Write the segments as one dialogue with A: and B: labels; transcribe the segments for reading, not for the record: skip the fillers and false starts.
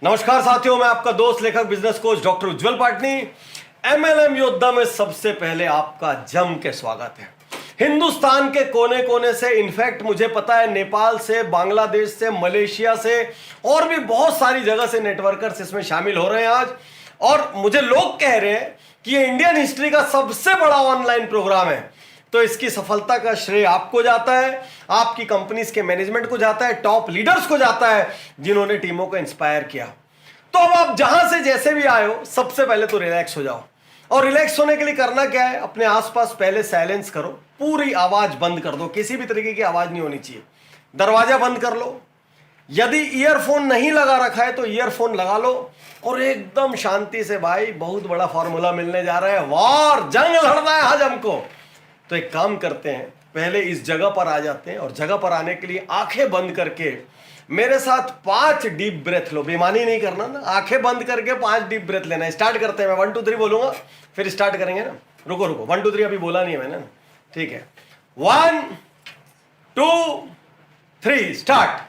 A: नमस्कार साथियों, मैं आपका दोस्त लेखक बिजनेस कोच डॉक्टर उज्जवल पाटनी। एमएलएम योद्धा में सबसे पहले आपका जम के स्वागत है। हिंदुस्तान के कोने कोने से, इनफैक्ट मुझे पता है नेपाल से, बांग्लादेश से, मलेशिया से और भी बहुत सारी जगह से नेटवर्कर्स इसमें शामिल हो रहे हैं आज। और मुझे लोग कह रहे हैं कि ये इंडियन हिस्ट्री का सबसे बड़ा ऑनलाइन प्रोग्राम है। तो इसकी सफलता का श्रेय आपको जाता है, आपकी कंपनीज के मैनेजमेंट को जाता है, टॉप लीडर्स को जाता है जिन्होंने टीमों को इंस्पायर किया। तो अब आप जहां से जैसे भी आए हो, सबसे पहले तो रिलैक्स हो जाओ। और रिलैक्स होने के लिए करना क्या है, अपने आसपास पहले साइलेंस करो, पूरी आवाज बंद कर दो, किसी भी तरीके की आवाज नहीं होनी चाहिए। दरवाजा बंद कर लो, यदि ईयरफोन नहीं लगा रखा है तो ईयरफोन लगा लो और एकदम शांति से, भाई बहुत बड़ा फॉर्मूला मिलने जा रहा है, वॉर, जंग लड़ना है आज हमको। तो एक काम करते हैं, पहले इस जगह पर आ जाते हैं और जगह पर आने के लिए आंखें बंद करके मेरे साथ 5 डीप ब्रेथ लो। बेईमानी नहीं करना ना, आंखें बंद करके 5 डीप ब्रेथ लेना है। स्टार्ट करते हैं, मैं 1 2 3 बोलूंगा, फिर स्टार्ट करेंगे ना। रुको 1 2 3 अभी बोला नहीं है मैंने, ठीक है। 1 2 3 स्टार्ट।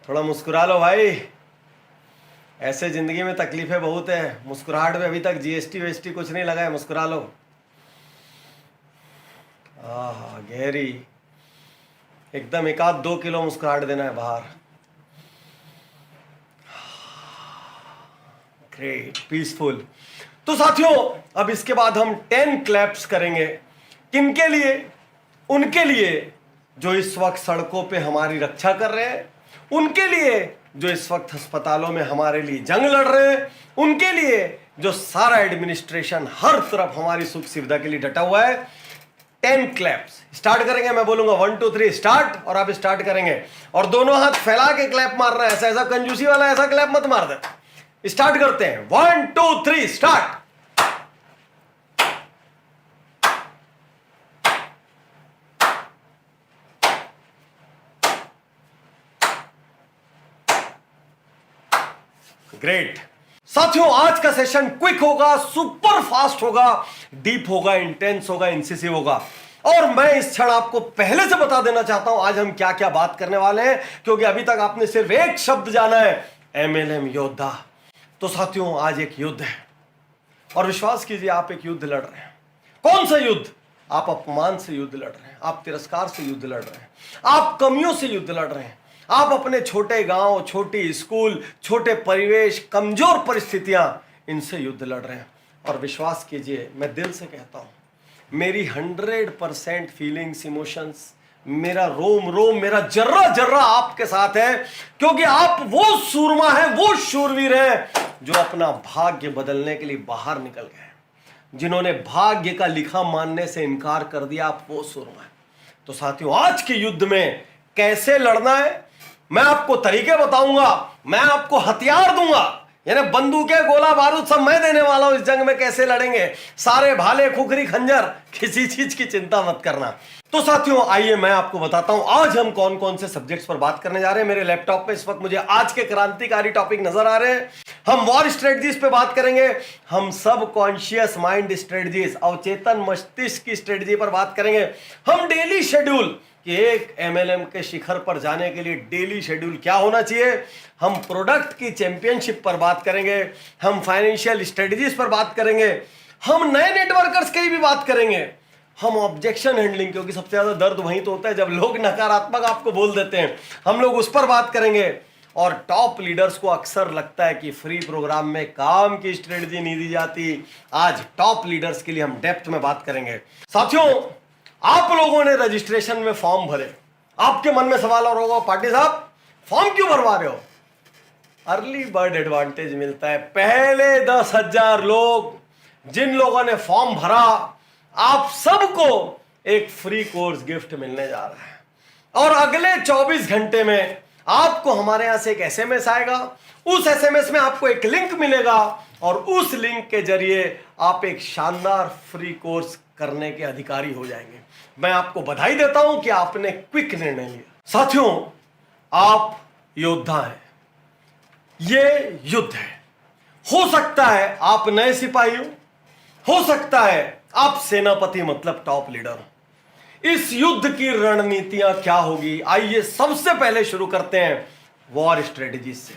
A: थोड़ा मुस्कुरा लो भाई, ऐसे जिंदगी में तकलीफें बहुत है। मुस्कुराहट में अभी तक जीएसटी वेएसटी कुछ नहीं लगा है, मुस्कुरा लो। गहरी, एकदम 1-2 किलो मुस्कुराहट देना है बाहर। Great, peaceful. तो साथियों, अब इसके बाद हम 10 क्लैप्स करेंगे। किनके लिए? उनके लिए जो इस वक्त सड़कों पे हमारी रक्षा कर रहे हैं, उनके लिए जो इस वक्त अस्पतालों में हमारे लिए जंग लड़ रहे हैं, उनके लिए जो सारा एडमिनिस्ट्रेशन हर तरफ हमारी सुख सुविधा के लिए डटा हुआ है। 10 क्लैप्स स्टार्ट करेंगे, मैं बोलूंगा 1 2 3 स्टार्ट, और आप स्टार्ट करेंगे और दोनों हाथ फैला के क्लैप मारना है। ऐसा ऐसा कंजूसी वाला ऐसा क्लैप मत मार दे। स्टार्ट करते हैं, 1 2 3 स्टार्ट। ग्रेट साथियों, आज का सेशन क्विक होगा, सुपर फास्ट होगा, डीप होगा, इंटेंस होगा, इंसिसिव होगा। और मैं इस क्षण आपको पहले से बता देना चाहता हूं आज हम क्या क्या बात करने वाले हैं, क्योंकि अभी तक आपने सिर्फ एक शब्द जाना है, एमएलएम योद्धा। तो साथियों, आज एक युद्ध है और विश्वास कीजिए आप एक युद्ध लड़ रहे हैं। कौन सा युद्ध? आप अपमान से युद्ध लड़ रहे हैं, आप तिरस्कार से युद्ध लड़ रहे हैं, आप कमियों से युद्ध लड़ रहे हैं, आप अपने छोटे गांव, छोटी स्कूल, छोटे परिवेश, कमजोर परिस्थितियां, इनसे युद्ध लड़ रहे हैं। और विश्वास कीजिए, मैं दिल से कहता हूं, मेरी 100% फीलिंग्स, इमोशंस, मेरा रोम रोम, मेरा जर्रा जर्रा आपके साथ है, क्योंकि आप वो सूरमा है, वो शूरवीर है जो अपना भाग्य बदलने के लिए बाहर निकल गए, जिन्होंने भाग्य का लिखा मानने से इनकार कर दिया। आप वो सूरमा है। तो साथियों, आज के युद्ध में कैसे लड़ना है, मैं आपको तरीके बताऊंगा, मैं आपको हथियार दूंगा, यानी बंदूकें, गोला बारूद सब मैं देने वाला हूं। इस जंग में कैसे लड़ेंगे, सारे भाले, खुखरी, खंजर, किसी चीज की चिंता मत करना। तो साथियों, आइए मैं आपको बताता हूं आज हम कौन कौन से सब्जेक्ट्स पर बात करने जा रहे हैं। मेरे लैपटॉप पे इस वक्त मुझे आज के क्रांतिकारी टॉपिक नजर आ रहे हैं। हम वॉर स्ट्रेटजीज पे बात करेंगे, हम सब कॉन्शियस माइंड स्ट्रेटजीज, अवचेतन मस्तिष्क की स्ट्रेटजी पर बात करेंगे, हम डेली शेड्यूल कि एक एमएलएम के शिखर पर जाने के लिए डेली शेड्यूल क्या होना चाहिए, हम प्रोडक्ट की चैंपियनशिप पर बात करेंगे, हम फाइनेंशियल स्ट्रेटजीज पर बात करेंगे, हम नए नेटवर्कर्स की भी बात करेंगे, हम ऑब्जेक्शन हैंडलिंग, क्योंकि सबसे ज्यादा दर्द वहीं तो होता है जब लोग नकारात्मक आपको बोल देते हैं, हम लोग उस पर बात करेंगे। और टॉप लीडर्स को अक्सर लगता है कि फ्री प्रोग्राम में काम की स्ट्रेटजी नहीं दी जाती। आज टॉप लीडर्स के लिए हम डेप्थ में बात करेंगे। साथियों, आप लोगों ने रजिस्ट्रेशन में फॉर्म भरे, आपके मन में सवाल और होगा, पाटिल साहब फॉर्म क्यों भरवा रहे हो? अर्ली बर्ड एडवांटेज मिलता है। पहले 10,000 लोग, जिन लोगों ने फॉर्म भरा, आप सबको एक फ्री कोर्स गिफ्ट मिलने जा रहा है। और अगले 24 घंटे में आपको हमारे यहां से एक एसएमएस आएगा, उस एसएमएस में आपको एक लिंक मिलेगा और उस लिंक के जरिए आप एक शानदार फ्री कोर्स करने के अधिकारी हो जाएंगे। मैं आपको बधाई देता हूं कि आपने क्विक निर्णय लिया। साथियों, आप योद्धा हैं, ये युद्ध है। हो सकता है आप नए सिपाही हो सकता है आप सेनापति मतलब टॉप लीडर हो। इस युद्ध की रणनीतियां क्या होगी? आइए सबसे पहले शुरू करते हैं वॉर स्ट्रेटजी से।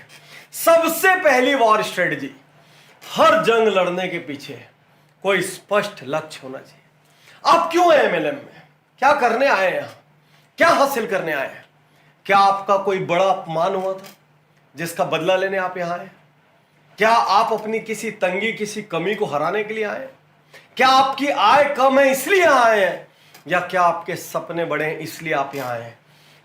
A: सबसे पहली वॉर स्ट्रेटजी, हर जंग लड़ने के पीछे कोई स्पष्ट लक्ष्य होना चाहिए। आप क्यों हैं एमएलएम में? क्या करने आए हैं? क्या हासिल करने आए हैं? क्या आपका कोई बड़ा अपमान हुआ था जिसका बदला लेने आप यहां आए? क्या आप अपनी किसी तंगी, किसी कमी को हराने के लिए आए? क्या आपकी आय कम है इसलिए यहां आए हैं, या क्या आपके सपने बड़े हैं इसलिए आप यहां आए हैं?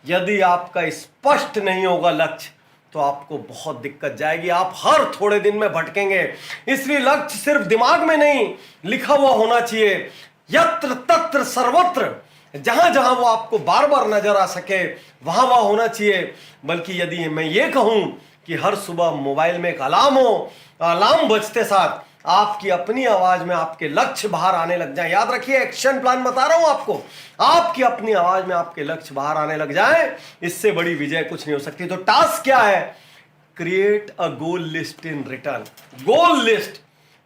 A: यदि आपका स्पष्ट नहीं होगा लक्ष्य तो आपको बहुत दिक्कत जाएगी, आप हर थोड़े दिन में भटकेंगे। इसलिए लक्ष्य सिर्फ दिमाग में नहीं लिखा हुआ होना चाहिए, यत्र तत्र सर्वत्र, जहां जहां वो आपको बार बार नजर आ सके वहां वहां होना चाहिए। बल्कि यदि मैं ये कहूं कि हर सुबह मोबाइल में एक अलार्म हो, अलार्म बजते साथ आपकी अपनी आवाज में आपके लक्ष्य बाहर आने लग जाए। याद रखिए, एक्शन प्लान बता रहा हूं आपको, आपकी अपनी आवाज में आपके लक्ष्य बाहर आने लग जाए, इससे बड़ी विजय कुछ नहीं हो सकती। तो टास्क क्या है? Create a goal list in return. Goal list,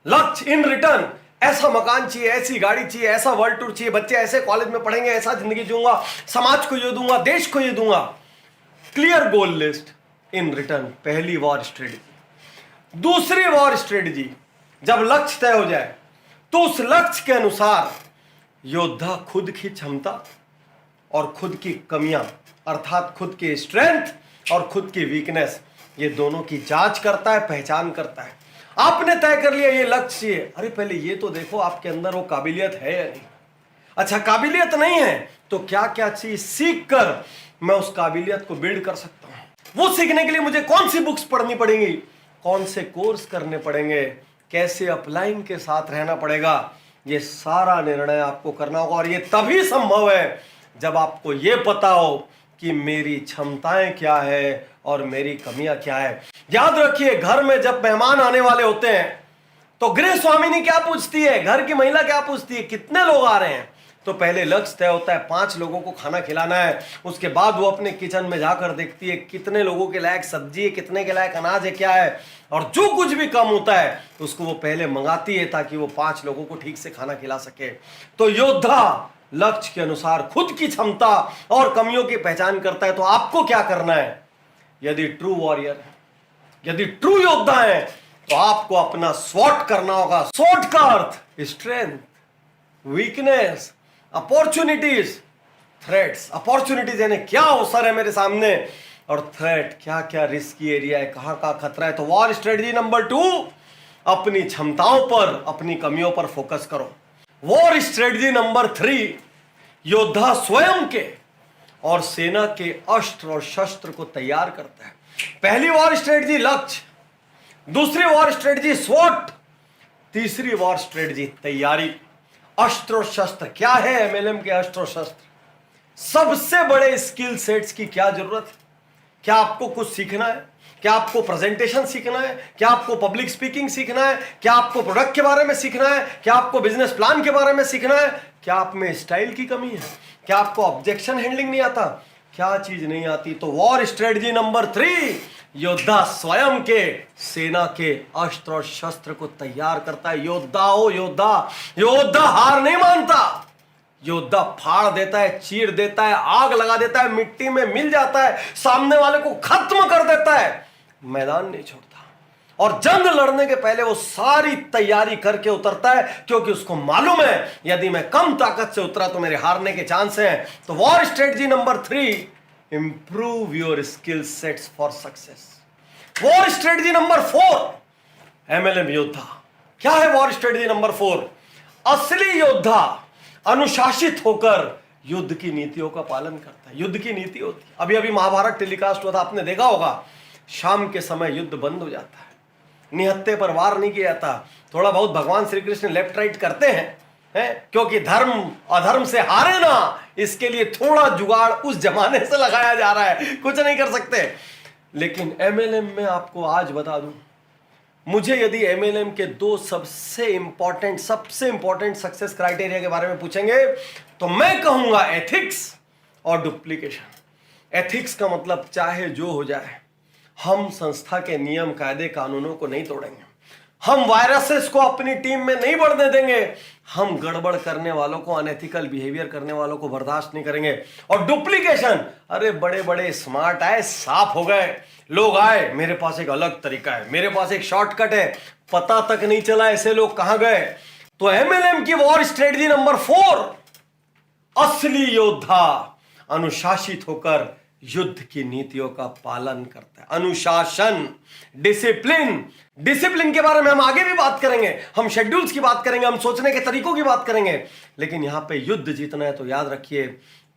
A: लक्ष्य इन रिटर्न। ऐसा मकान चाहिए, ऐसी गाड़ी चाहिए, ऐसा वर्ल्ड टूर चाहिए, बच्चे ऐसे कॉलेज में पढ़ेंगे, ऐसा जिंदगी जीऊंगा, समाज को ये दूंगा, देश को ये दूंगा। Clear goal list in return, पहली वॉर स्ट्रेटजी। दूसरी वॉर स्ट्रेटजी, जब लक्ष्य तय हो जाए तो उस लक्ष्य के अनुसार योद्धा खुद की क्षमता और खुद की कमियां, अर्थात खुद की स्ट्रेंथ और खुद की वीकनेस, ये दोनों की जांच करता है, पहचान करता है। आपने तय कर लिया ये लक्ष्य है, अरे पहले ये तो देखो आपके अंदर वो काबिलियत है या नहीं। अच्छा, काबिलियत नहीं है तो क्या क्या चीज सीख कर मैं उस काबिलियत को बिल्ड कर सकता हूं। वो सीखने के लिए मुझे कौन सी बुक्स पढ़नी पड़ेंगी, कौन से कोर्स करने पड़ेंगे, कैसे अपलाइन के साथ रहना पड़ेगा, ये सारा निर्णय आपको करना होगा। और ये तभी संभव है जब आपको ये पता हो कि मेरी क्षमताएं क्या है और मेरी कमियां क्या है। याद रखिए, घर में जब मेहमान आने वाले होते हैं तो गृह स्वामिनी क्या पूछती है, घर की महिला क्या पूछती है, कितने लोग आ रहे हैं? तो पहले लक्ष्य तय होता है, 5 लोगों को खाना खिलाना है। उसके बाद वो अपने किचन में जाकर देखती है कितने लोगों के लायक सब्जी है, कितने के लायक अनाज है, क्या है, और जो कुछ भी कम होता है उसको वो पहले मंगाती है ताकि वो 5 लोगों को ठीक से खाना खिला सके। तो योद्धा लक्ष्य के अनुसार खुद की क्षमता और कमियों की पहचान करता है। तो आपको क्या करना है? यदि ट्रू वॉरियर है, यदि ट्रू योद्धा है, तो आपको अपना स्वॉट करना होगा। स्वॉट का अर्थ strength, weakness, opportunities, threats. Opportunities यानी क्या अवसर है मेरे सामने, और थ्रेट क्या क्या रिस्की एरिया है, कहां कहां खतरा है। तो वॉर स्ट्रेटजी नंबर 2, अपनी क्षमताओं पर, अपनी कमियों पर फोकस करो। वॉर स्ट्रेटजी नंबर 3, योद्धा स्वयं के और सेना के अस्त्र और शस्त्र को तैयार करता है। पहली वॉर स्ट्रेटजी लक्ष्य, दूसरी वॉर स्ट्रेटजी स्वॉट, तीसरी वॉर स्ट्रेटजी तैयारी। अस्त्र और शस्त्र क्या है? एमएलएम के अस्त्र और शस्त्र, सबसे बड़े स्किल सेट्स की क्या जरूरत है? क्या आपको कुछ सीखना है? क्या आपको प्रेजेंटेशन सीखना है? क्या आपको पब्लिक स्पीकिंग सीखना है? क्या आपको प्रोडक्ट के बारे में सीखना है? क्या आपको बिजनेस प्लान के बारे में सीखना है? क्या आप में स्टाइल की कमी है? क्या आपको ऑब्जेक्शन हैंडलिंग नहीं आता? क्या चीज नहीं आती? तो वॉर स्ट्रेटजी नंबर 3, योद्धा स्वयं के, सेना के अस्त्र और शस्त्र को तैयार करता है। योद्धा हो योद्धा, योद्धा हार नहीं मानता, योद्धा फाड़ देता है, चीर देता है, आग लगा देता है, मिट्टी में मिल जाता है, सामने वाले को खत्म कर देता है, मैदान नहीं छोड़ता। और जंग लड़ने के पहले वो सारी तैयारी करके उतरता है, क्योंकि उसको मालूम है यदि मैं कम ताकत से उतरा तो मेरे हारने के चांस हैं। तो war strategy number 3, improve your skill sets for success. War strategy number 4, MLM योद्धा। क्या है वॉर स्ट्रेटजी नंबर 4? असली योद्धा अनुशासित होकर युद्ध की नीतियों का पालन करता है। युद्ध की नीति होती है, अभी अभी महाभारत टेलीकास्ट हुआ था, आपने देखा होगा, शाम के समय युद्ध बंद हो जाता है, निहत्थे पर वार नहीं किया जाता। थोड़ा बहुत भगवान श्री कृष्ण लेफ्ट राइट करते हैं, क्योंकि धर्म अधर्म से हारे ना, इसके लिए थोड़ा जुगाड़ उस जमाने से लगाया जा रहा है, कुछ नहीं कर सकते। लेकिन एमएलएम में आपको आज बता दूं, मुझे यदि एमएलएम के 2 सबसे इंपॉर्टेंट सक्सेस क्राइटेरिया के बारे में पूछेंगे तो मैं कहूंगा एथिक्स और डुप्लीकेशन। एथिक्स का मतलब चाहे जो हो जाए, हम संस्था के नियम कायदे कानूनों को नहीं तोड़ेंगे, हम वायरसेस को अपनी टीम में नहीं बढ़ने देंगे, हम गड़बड़ करने वालों को, अनएथिकल बिहेवियर करने वालों को बर्दाश्त नहीं करेंगे। और डुप्लीकेशन, अरे बड़े बड़े स्मार्ट आए, साफ हो गए, लोग आए, मेरे पास एक अलग तरीका है, मेरे पास एक शॉर्टकट है, पता तक नहीं चला ऐसे लोग कहां गए। तो एमएलएम की वॉर स्ट्रेटजी नंबर 4, असली योद्धा अनुशासित होकर युद्ध की नीतियों का पालन करता है। अनुशासन, डिसिप्लिन। डिसिप्लिन के बारे में हम आगे भी बात करेंगे, हम शेड्यूल्स की बात करेंगे, हम सोचने के तरीकों की बात करेंगे, लेकिन यहां पे युद्ध जीतना है तो याद रखिए,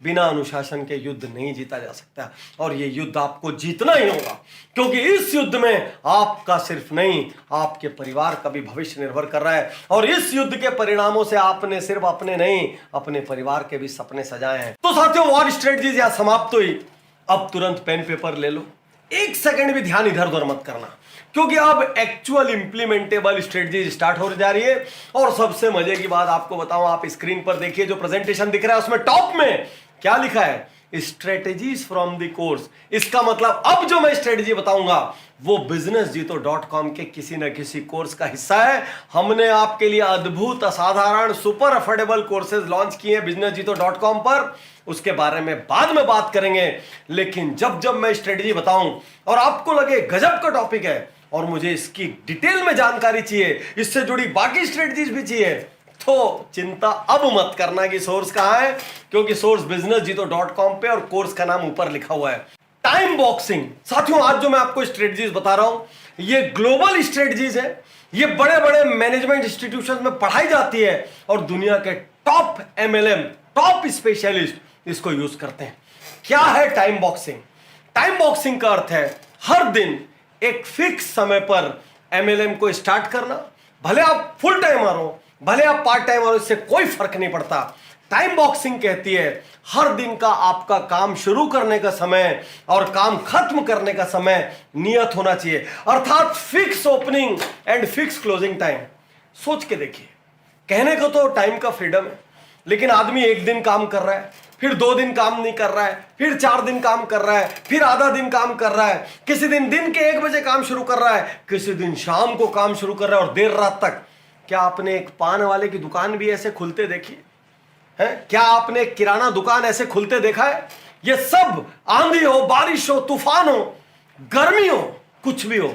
A: बिना अनुशासन के युद्ध नहीं जीता जा सकता। और ये युद्ध आपको जीतना ही होगा, क्योंकि इस युद्ध में आपका सिर्फ नहीं, आपके परिवार का भी भविष्य निर्भर कर रहा है। और इस युद्ध के परिणामों से आपने सिर्फ अपने नहीं, अपने परिवार के भी सपने सजाए हैं। तो साथियों, वॉर स्ट्रेटजीज यहां समाप्त हुई। अब तुरंत पेन पेपर ले लो, एक सेकंड भी ध्यान इधर उधर मत करना, क्योंकि अब एक्चुअल इंप्लीमेंटेबल स्ट्रेटजी स्टार्ट हो जा रही है। और सबसे मजे की बात आपको बताऊं, आप स्क्रीन पर देखिए, जो प्रेजेंटेशन दिख रहा है उसमें टॉप में क्या लिखा है, स्ट्रेटेजीज फ्रॉम द कोर्स। इसका मतलब अब जो मैं स्ट्रेटेजी बताऊंगा वो businessjito.com के किसी न किसी कोर्स का हिस्सा है। हमने आपके लिए अद्भुत, असाधारण, सुपर अफोर्डेबल कोर्सेज लॉन्च किए businessjito.com पर, उसके बारे में बाद में बात करेंगे। लेकिन जब जब मैं स्ट्रेटेजी बताऊं और आपको लगे गजब का टॉपिक है और मुझे इसकी डिटेल में जानकारी चाहिए, इससे जुड़ी बाकी स्ट्रेटेजीज भी चाहिए, तो चिंता अब मत करना कि सोर्स कहां है, क्योंकि सोर्स businessjito.com पे और कोर्स का नाम ऊपर लिखा हुआ है। Time boxing. साथियों, आज जो मैं आपको स्ट्रेटजीज बता रहा हूं ये ग्लोबल स्ट्रेटजीज है, ये बड़े बड़े मैनेजमेंट इंस्टीट्यूशन में पढ़ाई जाती है और दुनिया के टॉप एमएलएम, टॉप स्पेशलिस्ट इसको यूज करते हैं। क्या है टाइम बॉक्सिंग? टाइम बॉक्सिंग का अर्थ है हर दिन एक फिक्स समय पर एमएलएम को स्टार्ट करना। भले आप फुल टाइमर हो, भले आप पार्ट टाइमर हो, इससे कोई फर्क नहीं पड़ता। टाइम बॉक्सिंग कहती है हर दिन का आपका काम शुरू करने का समय और काम खत्म करने का समय नियत होना चाहिए, अर्थात fix opening and fix closing time. सोच के देखिए, कहने को तो टाइम का फ्रीडम है, लेकिन आदमी एक दिन काम कर रहा है, फिर 2 दिन काम नहीं कर रहा है, फिर 4 दिन काम कर रहा है, फिर आधा दिन काम कर रहा है, किसी दिन दिन के 1 बजे काम शुरू कर रहा है, किसी दिन शाम को काम शुरू कर रहा है और देर रात तक। क्या आपने एक पान वाले की दुकान भी ऐसे खुलते देखी है? क्या आपने एक किराना दुकान ऐसे खुलते देखा है? ये सब आंधी हो, बारिश हो, तूफान हो, गर्मी हो, कुछ भी हो,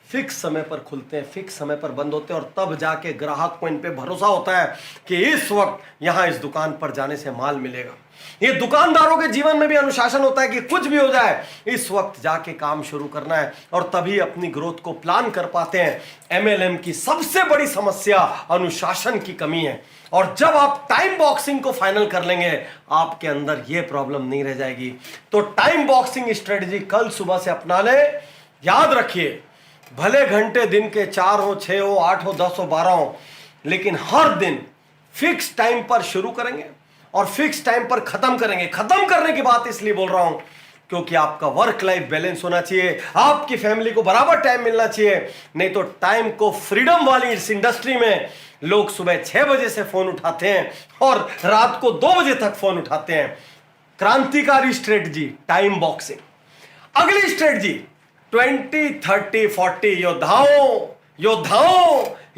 A: फिक्स समय पर खुलते हैं, फिक्स समय पर बंद होते हैं, और तब जाके ग्राहक को इन पे भरोसा होता है कि इस वक्त यहां इस दुकान पर जाने से माल मिलेगा। ये दुकानदारों के जीवन में भी अनुशासन होता है कि कुछ भी हो जाए इस वक्त जाके काम शुरू करना है, और तभी अपनी ग्रोथ को प्लान कर पाते हैं। एमएलएम की सबसे बड़ी समस्या अनुशासन की कमी है, और जब आप टाइम बॉक्सिंग को फाइनल कर लेंगे आपके अंदर यह प्रॉब्लम नहीं रह जाएगी। तो टाइम बॉक्सिंग स्ट्रेटजी कल सुबह से अपना ले। याद रखिए, भले घंटे दिन के 4 हो, 6 हो, 8 हो, 10 हो, 12 हो, लेकिन हर दिन फिक्स टाइम पर शुरू करेंगे और फिक्स टाइम पर खत्म करेंगे। खत्म करने की बात इसलिए बोल रहा हूं क्योंकि आपका वर्क लाइफ बैलेंस होना चाहिए, आपकी फैमिली को बराबर टाइम मिलना चाहिए। नहीं तो टाइम को फ्रीडम वाली इस इंडस्ट्री में लोग सुबह 6 बजे से फोन उठाते हैं और रात को 2 बजे तक फोन उठाते हैं। क्रांतिकारी स्ट्रेटजी टाइम बॉक्सिंग। अगली स्ट्रेटजी 20, 30, 40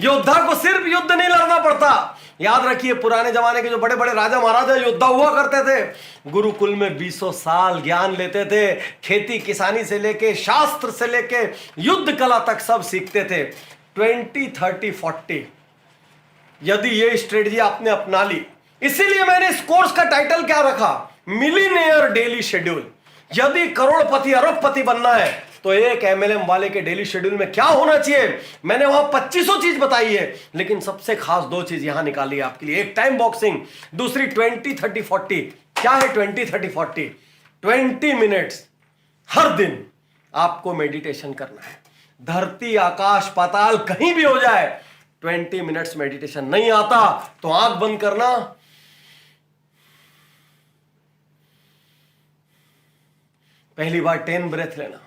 A: योद्धा को सिर्फ युद्ध नहीं लड़ना पड़ता। याद रखिए, पुराने जमाने के जो बड़े बड़े राजा महाराजा योद्धा हुआ करते थे, गुरुकुल में 20 साल ज्ञान लेते थे, खेती किसानी से लेके शास्त्र से लेके युद्ध कला तक सब सीखते थे। 20, 30, 40 यदि ये स्ट्रेटजी आपने अपना ली, इसीलिए मैंने इस कोर्स का टाइटल क्या रखा, मिलीनियर डेली शेड्यूल। यदि करोड़पति अरबपति बनना है तो एक एमएलएम वाले के डेली शेड्यूल में क्या होना चाहिए, मैंने वहां 2500 चीज बताई है, लेकिन सबसे खास 2 चीज यहां निकाली है आपके लिए। एक टाइम बॉक्सिंग, दूसरी 20, 30, 40। क्या है 20, 30, 40? 20 मिनट्स हर दिन आपको मेडिटेशन करना है। धरती आकाश पाताल कहीं भी हो जाए, 20 मिनट्स मेडिटेशन नहीं आता तो आंख बंद करना, पहली बार 10 ब्रेथ लेना,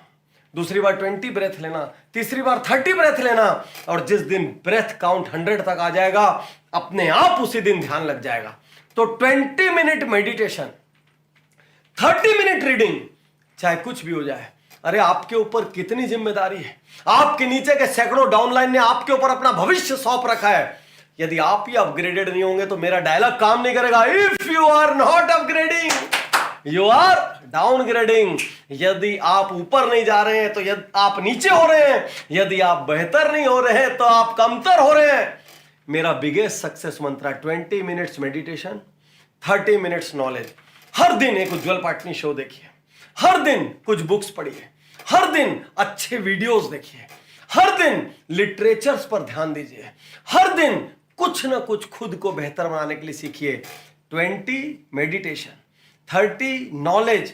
A: दूसरी बार 20 ब्रेथ लेना, तीसरी बार 30 ब्रेथ लेना, और जिस दिन ब्रेथ काउंट 100 तक आ जाएगा अपने आप उसी दिन ध्यान लग जाएगा। तो 20 मिनट मेडिटेशन, 30 मिनट रीडिंग, चाहे कुछ भी हो जाए अरे आपके ऊपर कितनी जिम्मेदारी है, आपके नीचे के सैकड़ों डाउनलाइन ने आपके ऊपर अपना भविष्य सौंप रखा है। यदि आप ही अपग्रेडेड नहीं होंगे तो मेरा डायलॉग काम नहीं करेगा। If you are not upgrading you are downgrading. यदि आप ऊपर नहीं जा रहे हैं तो यदि आप नीचे हो रहे हैं, यदि आप बेहतर नहीं हो रहे हैं तो आप कमतर हो रहे हैं। मेरा बिगेस्ट सक्सेस मंत्र 20 मिनट्स मेडिटेशन, 30 मिनट्स नॉलेज। हर दिन एक उज्जवल पाटनी शो देखिए, हर दिन कुछ बुक्स पढ़िए, हर दिन अच्छे वीडियोस देखिए, हर दिन लिटरेचर्स पर ध्यान दीजिए, हर दिन कुछ ना कुछ खुद को बेहतर बनाने के लिए सीखिए। 20 मेडिटेशन, 30 नॉलेज,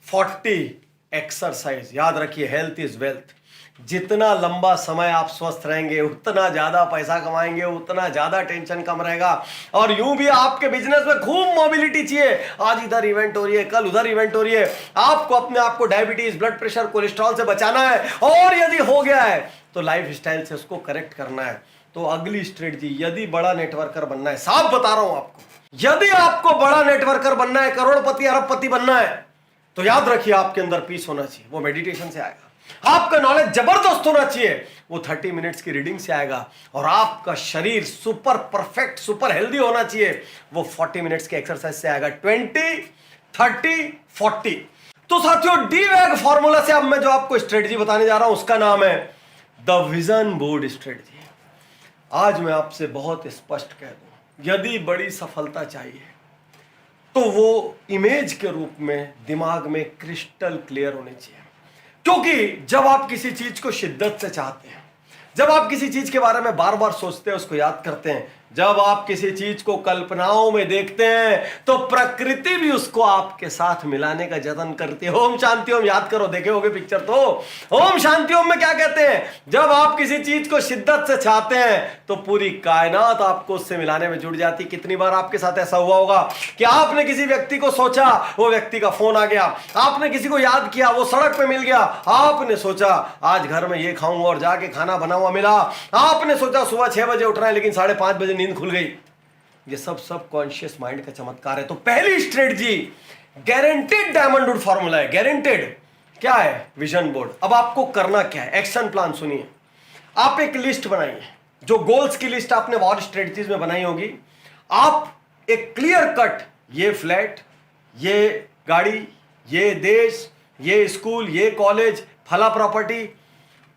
A: 40 एक्सरसाइज। याद रखिए, हेल्थ इज वेल्थ। जितना लंबा समय आप स्वस्थ रहेंगे उतना ज्यादा पैसा कमाएंगे, उतना ज्यादा टेंशन कम रहेगा। और यूं भी आपके बिजनेस में खूब मोबिलिटी चाहिए। आज इधर इवेंट हो रही है, कल उधर इवेंट हो रही है। आपको अपने आप को डायबिटीज, ब्लड प्रेशर, कोलेस्ट्रॉल से बचाना है, और यदि हो गया है तो लाइफ स्टाइल से उसको करेक्ट करना है। तो अगली स्ट्रेटजी, यदि बड़ा नेटवर्कर बनना है, साफ बता रहा हूं आपको, यदि आपको बड़ा नेटवर्कर बनना है, करोड़पति अरबपति बनना है, तो याद रखिए आपके अंदर पीस होना चाहिए, वो मेडिटेशन से आएगा। आपका नॉलेज जबरदस्त होना चाहिए, वो 30 मिनट्स की रीडिंग से आएगा। और आपका शरीर सुपर परफेक्ट, सुपर हेल्दी होना चाहिए, वो 40 मिनट्स के एक्सरसाइज से आएगा। 20, 30, 40। तो साथियों, DWAG फॉर्मूला से अब मैं जो आपको स्ट्रेटजी बताने जा रहा हूं उसका नाम है द विजन बोर्ड स्ट्रेटजी। आज मैं आपसे बहुत स्पष्ट कह दूं, यदि बड़ी सफलता चाहिए तो वो इमेज के रूप में दिमाग में क्रिस्टल क्लियर होनी चाहिए। क्योंकि जब आप किसी चीज को शिद्दत से चाहते हैं, जब आप किसी चीज के बारे में बार बार सोचते हैं, उसको याद करते हैं, जब आप किसी चीज को कल्पनाओं में देखते हैं, तो प्रकृति भी उसको आपके साथ मिलाने का जतन करती है। ओम शांति ओम याद करो, देखे होगे पिक्चर तो। ओम शांति ओम में क्या कहते हैं, जब आप किसी चीज को शिद्दत से चाहते हैं तो पूरी कायनात आपको उससे मिलाने में जुड़ जाती। कितनी बार आपके साथ ऐसा हुआ होगा कि आपने किसी व्यक्ति को सोचा, वो व्यक्ति का फोन आ गया, आपने किसी को याद किया, वो सड़क पे मिल गया, आपने सोचा आज घर में ये खाऊंगा और जाके खाना बना हुआ मिला, आपने सोचा सुबह 6 बजे उठना है लेकिन 5:30 बजे नींद खुल गई। ये सब कॉन्शियस माइंड का चमत्कार है। तो पहली strategy guaranteed diamond would formula है। गारंटेड क्या है? Vision board. अब आपको करना क्या है, एक्शन प्लान सुनिए। आप एक लिस्ट बनाइए, जो गोल्स की लिस्ट आपने वॉर स्ट्रेटजीज में बनाई होगी। आप एक क्लियर कट, ये फ्लैट, ये गाड़ी, ये देश, ये स्कूल, ये कॉलेज, फला प्रॉपर्टी,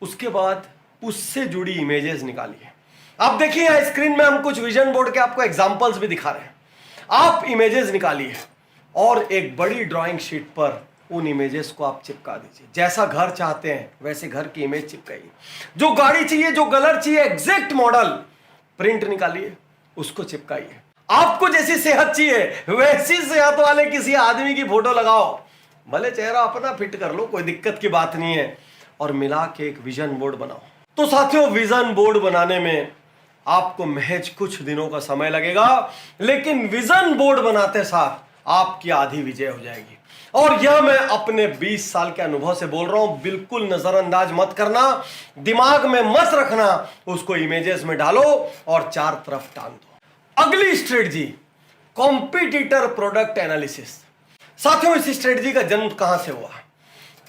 A: उसके बाद उससे जुड़ी इमेजेस निकालिए। आप देखिए स्क्रीन में हम कुछ विजन बोर्ड के आपको एग्जांपल्स भी दिखा रहे हैं। आप इमेजेस निकालिए और एक बड़ी ड्राइंग शीट पर उन इमेजेस को आप चिपका दीजिए। जैसा घर चाहते हैं वैसे घर की इमेज चिपकाइए। जो गाड़ी चाहिए, जो कलर चाहिए, एग्जैक्ट मॉडल प्रिंट निकालिए, उसको चिपकाइए। आपको जैसी सेहत चाहिए वैसी सेहत वाले किसी आदमी की फोटो लगाओ, भले चेहरा अपना फिट कर लो, कोई दिक्कत की बात नहीं है, और मिला के एक विजन बोर्ड बनाओ। तो साथियों, विजन बोर्ड बनाने में आपको महज कुछ दिनों का समय लगेगा, लेकिन विजन बोर्ड बनाते साथ आपकी आधी विजय हो जाएगी। और यह मैं अपने 20 साल के अनुभव से बोल रहा हूं। बिल्कुल नजरअंदाज मत करना, दिमाग में मत रखना, उसको इमेजेस में डालो और चार तरफ टांग दो। अगली स्ट्रेटजी, कॉम्पिटिटर प्रोडक्ट एनालिसिस। साथियों, इस स्ट्रेटजी का जन्म कहां से हुआ?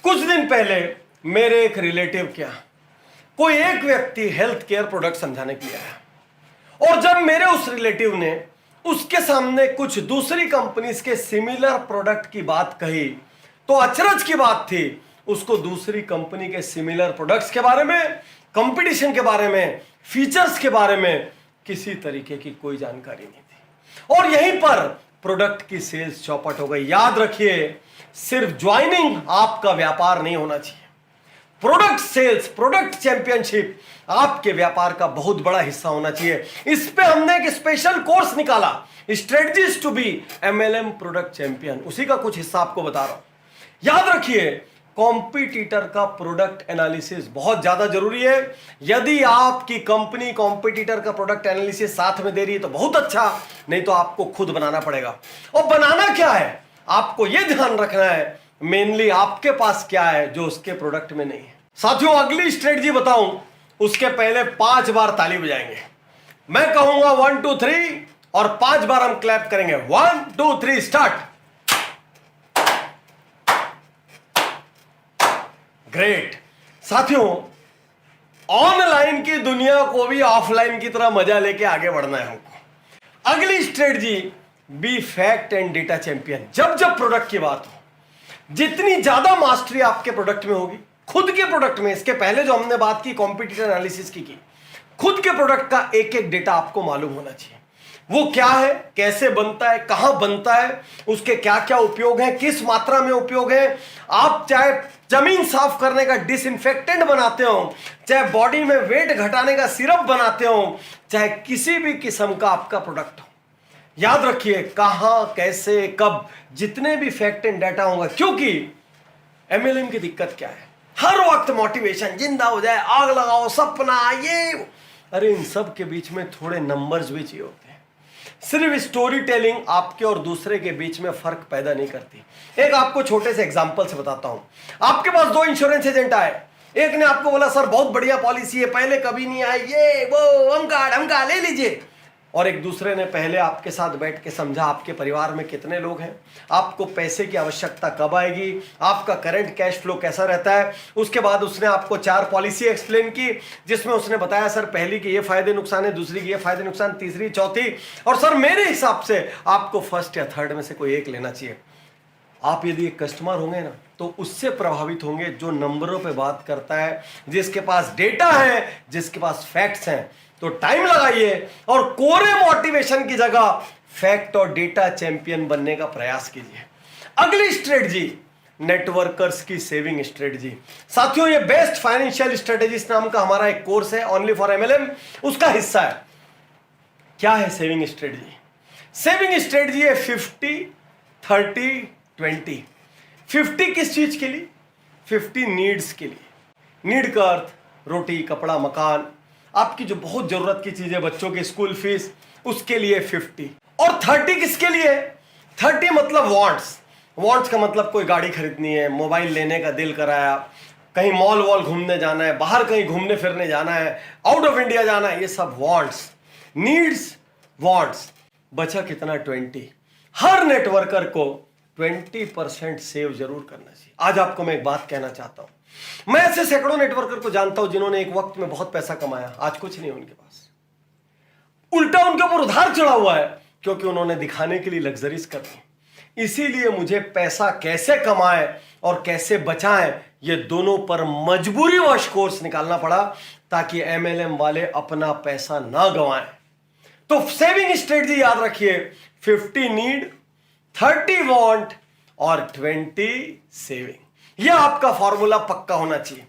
A: कुछ दिन पहले मेरे एक रिलेटिव क्या कोई एक व्यक्ति हेल्थ केयर प्रोडक्ट समझाने के लिए आया, और जब मेरे उस रिलेटिव ने उसके सामने कुछ दूसरी कंपनीज के सिमिलर प्रोडक्ट की बात कही, तो अचरज की बात थी, उसको दूसरी कंपनी के सिमिलर प्रोडक्ट्स के बारे में, कंपटीशन के बारे में, फीचर्स के बारे में किसी तरीके की कोई जानकारी नहीं थी। और यहीं पर प्रोडक्ट की सेल्स चौपट हो गई। याद रखिए, सिर्फ ज्वाइनिंग आपका व्यापार नहीं होना चाहिए। प्रोडक्ट सेल्स, प्रोडक्ट चैंपियनशिप आपके व्यापार का बहुत बड़ा हिस्सा होना चाहिए। इस पे हमने एक स्पेशल कोर्स निकाला, strategies to be MLM product champion, उसी का कुछ हिस्सा आपको बता रहा हूं। याद रखिए, कॉम्पिटिटर का प्रोडक्ट एनालिसिस बहुत ज्यादा जरूरी है। यदि आपकी कंपनी कॉम्पिटिटर का प्रोडक्ट एनालिसिस साथ में दे रही है तो बहुत अच्छा, नहीं तो आपको खुद बनाना पड़ेगा। और बनाना क्या है, आपको यह ध्यान रखना है मेनली आपके पास क्या है जो उसके प्रोडक्ट में नहीं है। साथियों, अगली स्ट्रेटजी बताऊं उसके पहले 5 बार ताली बजाएंगे। मैं कहूंगा 1 2 3 और 5 बार हम क्लैप करेंगे। 1 2 3 स्टार्ट। ग्रेट। साथियों, ऑनलाइन की दुनिया को भी ऑफलाइन की तरह मजा लेके आगे बढ़ना है हमको। अगली strategy, be fact and data champion. जब जब प्रोडक्ट की बात हो, जितनी ज्यादा मास्टरी आपके प्रोडक्ट में होगी, खुद के प्रोडक्ट में, इसके पहले जो हमने बात की कॉम्पिटिटर एनालिसिस की, खुद के प्रोडक्ट का एक एक डेटा आपको मालूम होना चाहिए। वो क्या है, कैसे बनता है, कहां बनता है, उसके क्या क्या उपयोग है, किस मात्रा में उपयोग है। आप चाहे जमीन साफ करने का डिसइंफेक्टेंट बनाते हो, चाहे बॉडी में वेट घटाने का सिरप बनाते हो, चाहे किसी भी किस्म का आपका प्रोडक्ट हो, याद रखिए कहां, कैसे, कब, जितने भी फैक्ट एंड डाटा होगा। क्योंकि एमएलएम की दिक्कत क्या है, हर वक्त मोटिवेशन, जिंदा हो जाए, आग लगाओ, सपना, ये, अरे इन सब के बीच में थोड़े नंबर्स भी चाहिए होते हैं। सिर्फ स्टोरी टेलिंग आपके और दूसरे के बीच में फर्क पैदा नहीं करती। एक आपको छोटे से एग्जांपल से बताता हूं। आपके पास दो इंश्योरेंस एजेंट आए, एक ने आपको बोला सर बहुत बढ़िया पॉलिसी है, पहले कभी नहीं आई, ये वो, हमका ले लीजिए। और एक दूसरे ने पहले आपके साथ बैठ के समझा आपके परिवार में कितने लोग हैं, आपको पैसे की आवश्यकता कब आएगी, आपका करंट कैश फ्लो कैसा रहता है। उसके बाद उसने आपको 4 पॉलिसी एक्सप्लेन की, जिसमें उसने बताया सर पहली के ये फायदे नुकसान है, दूसरी के ये फायदे नुकसान, तीसरी, चौथी, और सर मेरे हिसाब से आपको फर्स्ट या थर्ड में से कोई एक लेना चाहिए। आप यदि एक कस्टमर होंगे ना, तो उससे प्रभावित होंगे जो नंबरों पे बात करता है, जिसके पास डेटा है, जिसके पास फैक्ट्स हैं। तो टाइम लगाइए और कोरे मोटिवेशन की जगह फैक्ट और डेटा चैंपियन बनने का प्रयास कीजिए। अगली स्ट्रेटजी, नेटवर्कर्स की सेविंग स्ट्रेटजी। साथियों, ये बेस्ट फाइनेंशियल स्ट्रेटजीज नाम का हमारा एक कोर्स है, ओनली फॉर एमएलएम, उसका हिस्सा है। क्या है सेविंग स्ट्रेटजी? सेविंग स्ट्रेटजी है 50-30-20। 50 किस चीज के लिए? 50 नीड्स के लिए। नीड का अर्थ रोटी, कपड़ा, मकान, आपकी जो बहुत जरूरत की चीजें, बच्चों की स्कूल फीस, उसके लिए 50। और 30 किसके लिए? 30 मतलब वांट्स। वांट्स का मतलब कोई गाड़ी खरीदनी है, मोबाइल लेने का दिल कराया, कहीं मॉल वॉल घूमने जाना है, बाहर कहीं घूमने फिरने जाना है, आउट ऑफ इंडिया जाना है, ये सब वांट्स। नीड्स, वांट्स, बचा कितना? 20। हर नेटवर्कर को 20% सेव जरूर करना चाहिए। आज आपको मैं एक बात कहना चाहता हूं, मैं ऐसे सैकड़ों नेटवर्कर को जानता हूं जिन्होंने एक वक्त में बहुत पैसा कमाया, आज कुछ नहीं उनके पास, उल्टा उनके ऊपर उधार चढ़ा हुआ है, क्योंकि उन्होंने दिखाने के लिए लग्जरीज कर दी। इसीलिए मुझे पैसा कैसे कमाए और कैसे बचाएं, ये दोनों पर मजबूरीवश कोर्स निकालना पड़ा, ताकि एमएलएम वाले अपना पैसा ना गंवाएं। तो सेविंग स्ट्रेटजी याद रखिए, 50 नीड, 30 वांट और 20 सेविंग। यह आपका फॉर्मूला पक्का होना चाहिए।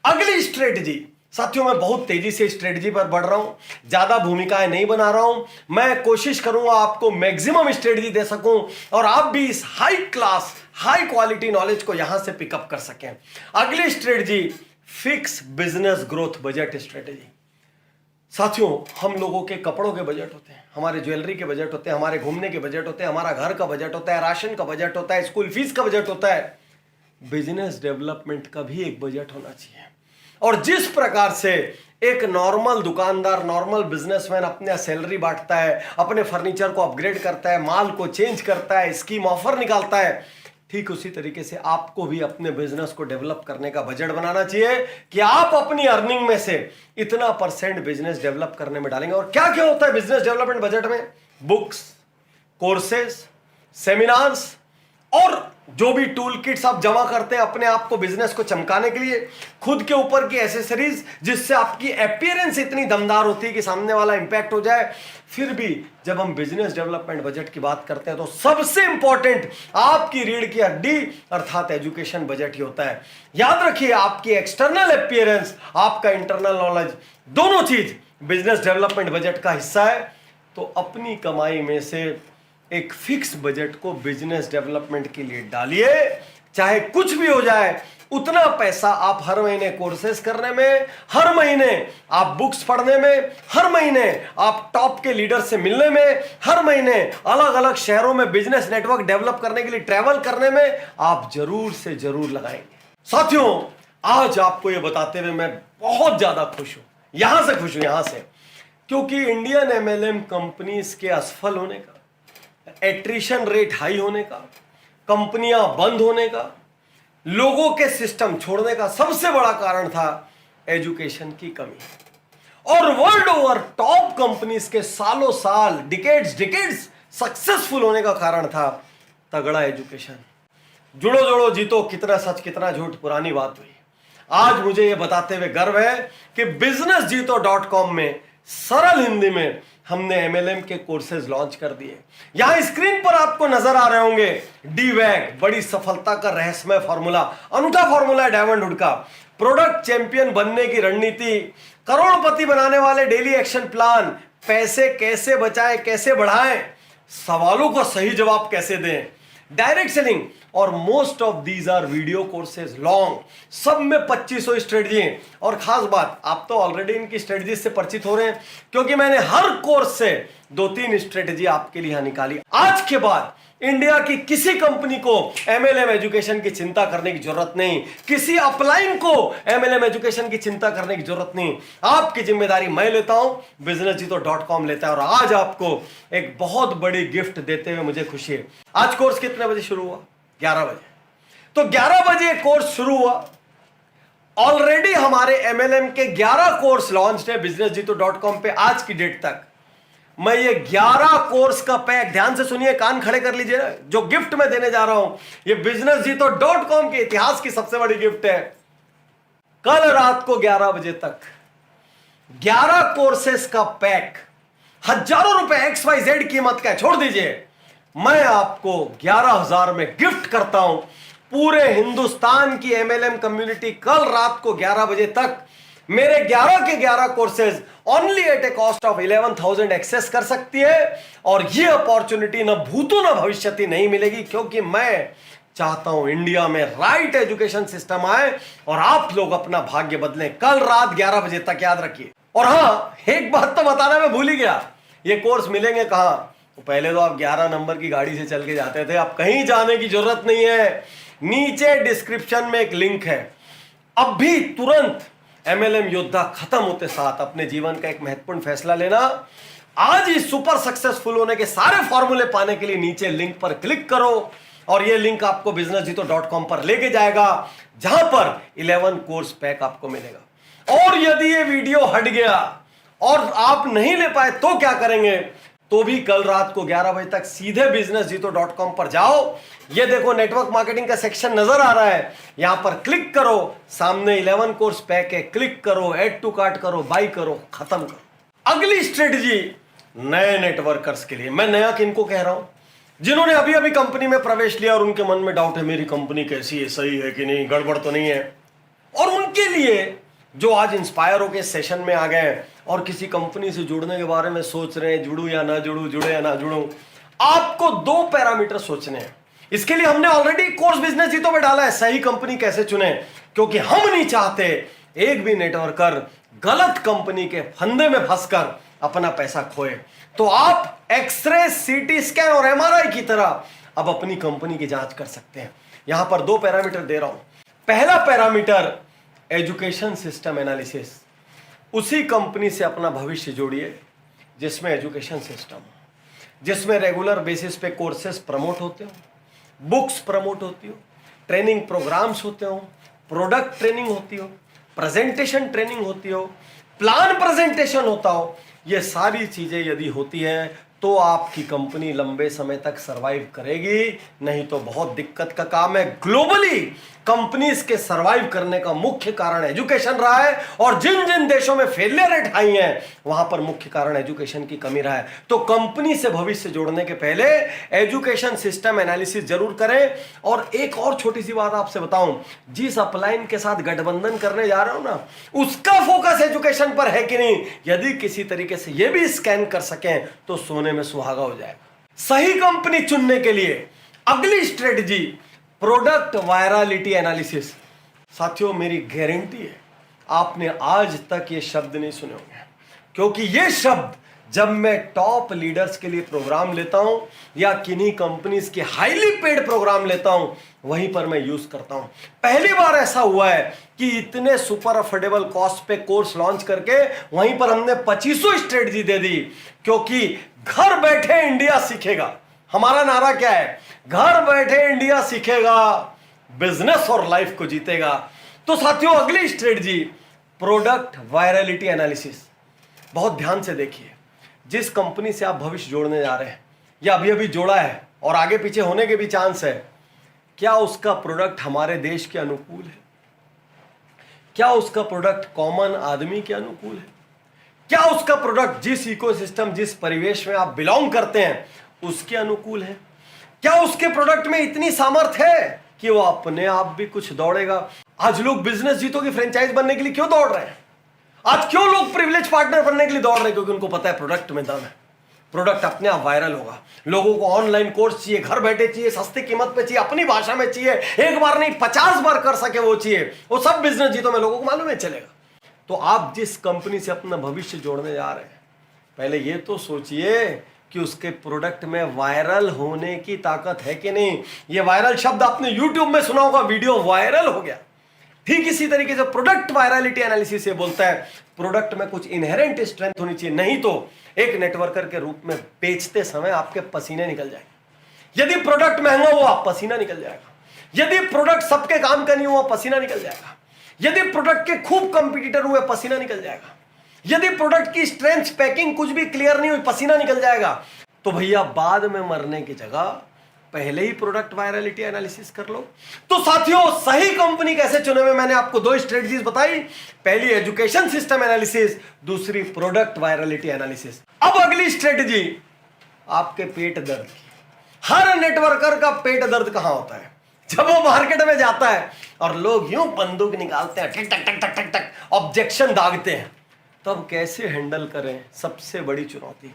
A: अगली स्ट्रेटजी, साथियों मैं बहुत तेजी से स्ट्रेटजी पर बढ़ रहा हूं, ज्यादा भूमिकाएं नहीं बना रहा हूं, मैं कोशिश करूंगा आपको मैक्सिमम स्ट्रेटजी दे सकूं और आप भी इस high class, high quality knowledge को यहां से पिकअप कर सकें। अगली strategy, fix business growth budget strategy. साथियों, हम लोगों के कपड़ों के बजट होते हैं, हमारे ज्वेलरी के बजट होते हैं, हमारे घूमने के बजट होते हैं, हमारा घर का बजट होता है, राशन का बजट होता है, स्कूल फीस का बजट होता है। बिजनेस डेवलपमेंट का भी एक बजट होना चाहिए। और जिस प्रकार से एक नॉर्मल दुकानदार, नॉर्मल बिजनेसमैन अपने सैलरी बांटता है, अपने फर्नीचर को अपग्रेड करता है, माल को चेंज करता है, स्कीम ऑफर निकालता है, ठीक उसी तरीके से आपको भी अपने बिजनेस को डेवलप करने का बजट बनाना चाहिए कि आप अपनी अर्निंग में से इतना % बिजनेस डेवलप करने में डालेंगे। और क्या क्या होता है बिजनेस डेवलपमेंट बजट में? बुक्स, कोर्सेस, सेमिनार्स और जो भी टूल किट्स आप जमा करते हैं अपने आप को, बिजनेस को चमकाने के लिए, खुद के ऊपर की एसेसरीज जिससे आपकी अपीयरेंस इतनी दमदार होती है कि सामने वाला इंपैक्ट हो जाए। फिर भी जब हम बिजनेस डेवलपमेंट बजट की बात करते हैं तो सबसे इंपॉर्टेंट आपकी रीढ़ की हड्डी अर्थात एजुकेशन बजट ही होता है। याद रखिए, आपकी एक्सटर्नल अपीयरेंस, आपका इंटरनल नॉलेज, दोनों चीज बिजनेस डेवलपमेंट बजट का हिस्सा है। तो अपनी कमाई में से एक फिक्स बजट को बिजनेस डेवलपमेंट के लिए डालिए, चाहे कुछ भी हो जाए। उतना पैसा आप हर महीने कोर्सेज करने में, हर महीने आप बुक्स पढ़ने में, हर महीने आप टॉप के लीडर से मिलने में, हर महीने अलग अलग शहरों में बिजनेस नेटवर्क डेवलप करने के लिए ट्रैवल करने में आप जरूर से जरूर लगाएंगे। साथियों, आज आपको यह बताते हुए मैं बहुत ज्यादा खुश हूं, यहां से खुश हूं, यहां से, क्योंकि इंडियन एमएलएम कंपनीज के असफल होने का, एट्रिशन रेट हाई होने का, कंपनियां बंद होने का लोगों के सिस्टम छोड़ने का सबसे बड़ा कारण था एजुकेशन की कमी। और वर्ल्ड ओवर टॉप कंपनीज के सालों साल डिकेड्स सक्सेसफुल होने का कारण था तगड़ा एजुकेशन। जुड़ो जुड़ो जीतो, कितना सच कितना झूठ पुरानी बात हुई। आज मुझे यह बताते हुए गर्व है कि businessjito.com में सरल हिंदी में हमने एमएलएम के कोर्सेज लॉन्च कर दिए। यहां स्क्रीन पर आपको नजर आ रहे होंगे डीवैग, बड़ी सफलता का रहस्यमय फॉर्मूला, अनूठा फॉर्मूला है डायमंड वुड का। प्रोडक्ट चैंपियन बनने की रणनीति, करोड़पति बनाने वाले डेली एक्शन प्लान, पैसे कैसे बचाएं कैसे बढ़ाएं, सवालों का सही जवाब कैसे दें, डायरेक्ट सेलिंग, और most of these are video courses long. सब में 2500 स्ट्रेटजी हैं। और खास बात, आप तो ऑलरेडी इनकी स्ट्रेटजी से परिचित हो रहे हैं क्योंकि मैंने हर कोर्स से 2-3 स्ट्रेटजी आपके लिए यहां निकाली। आज के बाद इंडिया की किसी कंपनी को एमएलएम एजुकेशन की चिंता करने की जरूरत नहीं, किसी अपलाइन को एमएलएम एजुकेशन की चिंता करने की जरूरत नहीं। आपकी जिम्मेदारी मैं लेता हूं, businessjito.com लेता है। और आज आपको एक बहुत बड़ी गिफ्ट देते हुए मुझे खुशी है। आज कोर्स कितने बजे शुरू हुआ? 11 बजे। तो 11 बजे कोर्स शुरू हुआ। ऑलरेडी हमारे एमएलएम के 11 कोर्स लॉन्च है businessjito.com पे आज की डेट तक। मैं ये 11 कोर्स का पैक, ध्यान से सुनिए, कान खड़े कर लीजिए, जो गिफ्ट मैं देने जा रहा हूं ये businessjito.com के इतिहास की सबसे बड़ी गिफ्ट है। कल रात को 11 बजे तक 11 कोर्सेस का पैक हजारों रुपए XYZ कीमत का है, छोड़ दीजिए, मैं आपको 11,000 में गिफ्ट करता हूं। पूरे हिंदुस्तान की एमएलएम कम्युनिटी कल रात को 11 बजे तक मेरे 11 के 11 courses only at a cost of 11,000 access कर सकती है। और ये अपॉर्चुनिटी न भूतो न भविष्यति नहीं मिलेगी, क्योंकि मैं चाहता हूं इंडिया में राइट एजुकेशन सिस्टम आए और आप लोग अपना भाग्य बदलें। कल रात 11 बजे तक, याद रखिए। और हां, एक बात तो बताना मैं भूल ही गया, ये कोर्स मिलेंगे कहां? तो पहले तो आप 11 नंबर की गाड़ी से चल के जाते थे, अब कहीं जाने की जरूरत नहीं है। नीचे डिस्क्रिप्शन में एक लिंक है। अब भी तुरंत एमएलएम योद्धा खत्म होते साथ अपने जीवन का एक महत्वपूर्ण फैसला लेना। आज ही सुपर सक्सेसफुल होने के सारे फॉर्मूले पाने के लिए नीचे लिंक पर क्लिक करो और यह लिंक आपको businessjito.com पर लेके जाएगा, जहां पर 11 कोर्स पैक आपको मिलेगा। और यदि ये वीडियो हट गया और आप नहीं ले पाए तो क्या करेंगे? तो भी कल रात को 11 बजे तक सीधे businessjito.com पर जाओ। ये देखो, नेटवर्क मार्केटिंग का सेक्शन नजर आ रहा है, यहां पर क्लिक करो, सामने 11 कोर्स पैक है, क्लिक करो, ऐड टू कार्ट करो, बाई करो, खत्म करो। अगली स्ट्रेटजी नए नेटवर्कर्स के लिए। मैं नया किनको कह रहा हूं? जिन्होंने अभी अभी कंपनी में प्रवेश लिया और उनके मन में डाउट है, मेरी कंपनी कैसी है, सही है कि नहीं, गड़बड़ तो नहीं है। और उनके लिए जो आज इंस्पायर होकर सेशन में आ गए और किसी कंपनी से जुड़ने के बारे में सोच रहे हैं, जुड़ू या ना जुड़ू, जुड़े या ना जुड़ू, आपको 2 पैरामीटर सोचने हैं। इसके लिए हमने ऑलरेडी कोर्स businessjito में डाला है, सही कंपनी कैसे चुने, क्योंकि हम नहीं चाहते एक भी नेटवर्कर गलत कंपनी के फंदे में फंसकर अपना पैसा खोए। तो आप एक्सरे, सीटी स्कैन और एमआरआई की तरह अब अपनी कंपनी की जांच कर सकते हैं। यहां पर 2 पैरामीटर दे रहा हूं। पहला पैरामीटर एजुकेशन सिस्टम एनालिसिस। उसी कंपनी से अपना भविष्य जोड़िए जिसमें एजुकेशन सिस्टम, जिसमें रेगुलर बेसिस पे कोर्सेस प्रमोट होते हो, बुक्स प्रमोट होती हो, ट्रेनिंग प्रोग्राम्स होते हो, प्रोडक्ट ट्रेनिंग होती हो, प्रेजेंटेशन ट्रेनिंग होती हो, प्लान प्रेजेंटेशन होता हो। ये सारी चीजें यदि होती हैं तो आपकी कंपनी लंबे समय तक सरवाइव करेगी, नहीं तो बहुत दिक्कत का काम है। ग्लोबली कंपनीज के सरवाइव करने का मुख्य कारण एजुकेशन रहा है, और जिन जिन देशों में फेलियर रेट हाई है वहां पर मुख्य कारण एजुकेशन की कमी रहा है। तो कंपनी से भविष्य जोड़ने के पहले एजुकेशन सिस्टम एनालिसिस जरूर करें। और एक और छोटी सी बात आपसे बताऊं, जिस अपलाइन के साथ गठबंधन करने जा रहे हो ना, उसका फोकस एजुकेशन पर है कि नहीं। यदि किसी तरीके से यह भी स्कैन कर सकें तो सोने में सुहागा हो जाएगा। सही कंपनी चुनने के लिए अगली स्ट्रेटजी प्रोडक्ट वायरलिटी एनालिसिस। साथियों, मेरी गारंटी है आपने आज तक ये शब्द नहीं सुने होंगे, क्योंकि ये शब्द जब मैं टॉप लीडर्स के लिए प्रोग्राम लेता हूं या किन्हीं कंपनीज के हाईली पेड प्रोग्राम लेता हूं, वहीं पर मैं यूज करता हूं। पहली बार ऐसा हुआ है कि इतने सुपर अफोर्डेबल कॉस्ट पे कोर्स लॉन्च करके वहीं पर हमने 2500 स्ट्रेटजी दे दी, क्योंकि घर बैठे इंडिया सीखेगा। हमारा नारा क्या है? घर बैठे इंडिया सीखेगा, बिजनेस और लाइफ को जीतेगा। तो साथियों, अगली स्ट्रेटजी प्रोडक्ट वायरलिटी एनालिसिस। बहुत ध्यान से देखिए, जिस कंपनी से आप भविष्य जोड़ने जा रहे हैं या अभी अभी जोड़ा है और आगे पीछे होने के भी चांस है, क्या उसका प्रोडक्ट हमारे देश के अनुकूल है? क्या उसका प्रोडक्ट कॉमन आदमी के अनुकूल है? क्या उसका प्रोडक्ट जिस इकोसिस्टम, जिस परिवेश में आप बिलोंग करते हैं उसके अनुकूल है? क्या उसके प्रोडक्ट में इतनी सामर्थ्य है कि वो अपने आप भी कुछ दौड़ेगा? आज लोग बिजनेस जीतो की फ्रेंचाइज बनने के लिए क्यों दौड़ रहे हैं? आज क्यों लोग प्रिविलेज पार्टनर बनने के लिए दौड़ रहे हैं? क्योंकि उनको पता है प्रोडक्ट में दम है, प्रोडक्ट अपने आप वायरल होगा। लोगों को ऑनलाइन कोर्स चाहिए, घर बैठे चाहिए, सस्ती कीमत पे चाहिए, अपनी भाषा में चाहिए, एक बार नहीं 50 बार कर सके वो चाहिए। वो सब बिजनेस जीतो में लोगों को मालूम है चलेगा। तो आप जिस कंपनी से अपना भविष्य जोड़ने जा रहे हैं, पहले ये तो सोचिए कि उसके प्रोडक्ट में वायरल होने की ताकत है कि नहीं। ये वायरल शब्द आपने यूट्यूब में सुना होगा, वीडियो वायरल हो गया। ठीक इसी तरीके से प्रोडक्ट वायरलिटी एनालिसिस ये बोलता है प्रोडक्ट में कुछ इनहेरेंट स्ट्रेंथ होनी चाहिए, नहीं तो एक नेटवर्कर के रूप में बेचते समय आपके पसीने निकल जाएंगे। यदि प्रोडक्ट महंगा हुआ पसीना निकल जाएगा, यदि प्रोडक्ट सबके काम का नहीं हुआ पसीना निकल जाएगा, यदि प्रोडक्ट के खूब कंपटीटर हुए पसीना निकल जाएगा, यदि प्रोडक्ट की स्ट्रेंथ पैकिंग कुछ भी क्लियर नहीं हुई पसीना निकल जाएगा। तो भैया बाद में मरने की जगह पहले ही प्रोडक्ट वायरलिटी एनालिसिस कर लो। तो साथियों, सही कंपनी कैसे चुने में मैंने आपको 2 स्ट्रेटजीज बताई। पहली एजुकेशन सिस्टम एनालिसिस, दूसरी प्रोडक्ट वायरलिटी एनालिसिस। अब अगली स्ट्रेटजी आपके पेट दर्द की। हर नेटवर्कर का पेट दर्द कहां होता है? जब वो मार्केट में जाता है और लोग यूं बंदूक निकालते हैं, टक टक टक टक टक ऑब्जेक्शन दागते हैं, तब कैसे हैंडल करें? सबसे बड़ी चुनौती।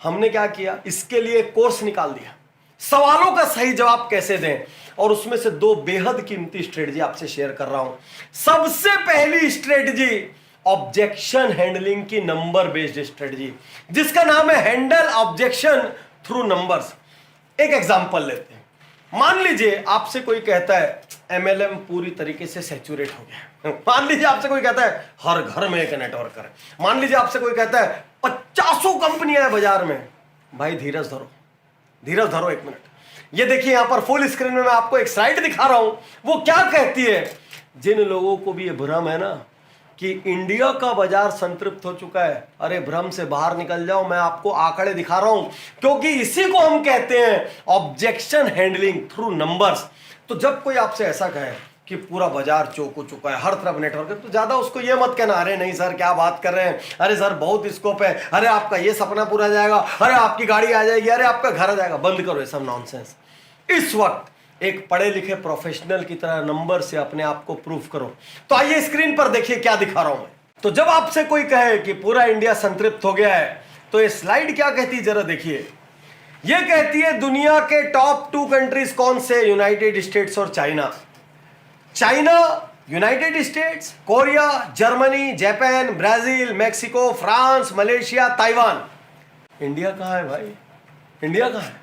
A: हमने क्या किया, इसके लिए कोर्स निकाल दिया, सवालों का सही जवाब कैसे दें, और उसमें से 2 बेहद कीमती स्ट्रेटजी आपसे शेयर कर रहा हूं। सबसे पहली स्ट्रेटजी ऑब्जेक्शन हैंडलिंग की नंबर बेस्ड स्ट्रेटजी, जिसका नाम है हैंडल ऑब्जेक्शन थ्रू नंबर्स। एक एग्जांपल लेते हैं। मान लीजिए आपसे कोई कहता है एमएलएम पूरी तरीके से सैचुरेट हो गया। मान लीजिए आपसे कोई कहता है हर घर में एक नेटवर्कर है। मान लीजिए आपसे कोई कहता है 50 कंपनियां हैं बाजार में। भाई धीरज धरो, धीरज धरो 1 मिनट। ये देखिए यहां पर फुल स्क्रीन में मैं आपको एक स्लाइड दिखा रहा हूं। वो क्या कहती है? जिन लोगों को भी ये भ्रम है ना कि इंडिया का बाजार संतृप्त हो चुका है, अरे भ्रम से बाहर निकल जाओ, मैं आपको आंकड़े दिखा रहा हूं, क्योंकि इसी को हम कहते हैं ऑब्जेक्शन हैंडलिंग थ्रू नंबर्स। तो जब कोई आपसे ऐसा कहे कि पूरा बाजार चौक हो चुका है, हर तरफ नेटवर्क है, तो ज्यादा उसको ये मत कहना अरे नहीं सर क्या बात कर रहे हैं, अरे सर बहुत स्कोप है, अरे आपका ये सपना पूरा हो जाएगा, अरे आपकी गाड़ी आ जाएगी, अरे आपका घर आ जाएगा। बंद करो ये सब नॉनसेंस। इस वक्त एक पढ़े लिखे प्रोफेशनल की तरह नंबर से अपने आप को प्रूफ करो। तो आइए स्क्रीन पर देखिए क्या दिखा रहा हूं मैं। तो जब आपसे कोई कहे कि पूरा इंडिया संतृप्त हो गया है, तो ये स्लाइड क्या कहती है जरा देखिए। ये कहती है दुनिया के टॉप 2 कंट्रीज कौन से? यूनाइटेड स्टेट्स और China. China, United states, Korea, Germany, Japan, Brazil, Mexico, France, Malaysia, Taiwan. India कहां है भाई? इंडिया कहां है?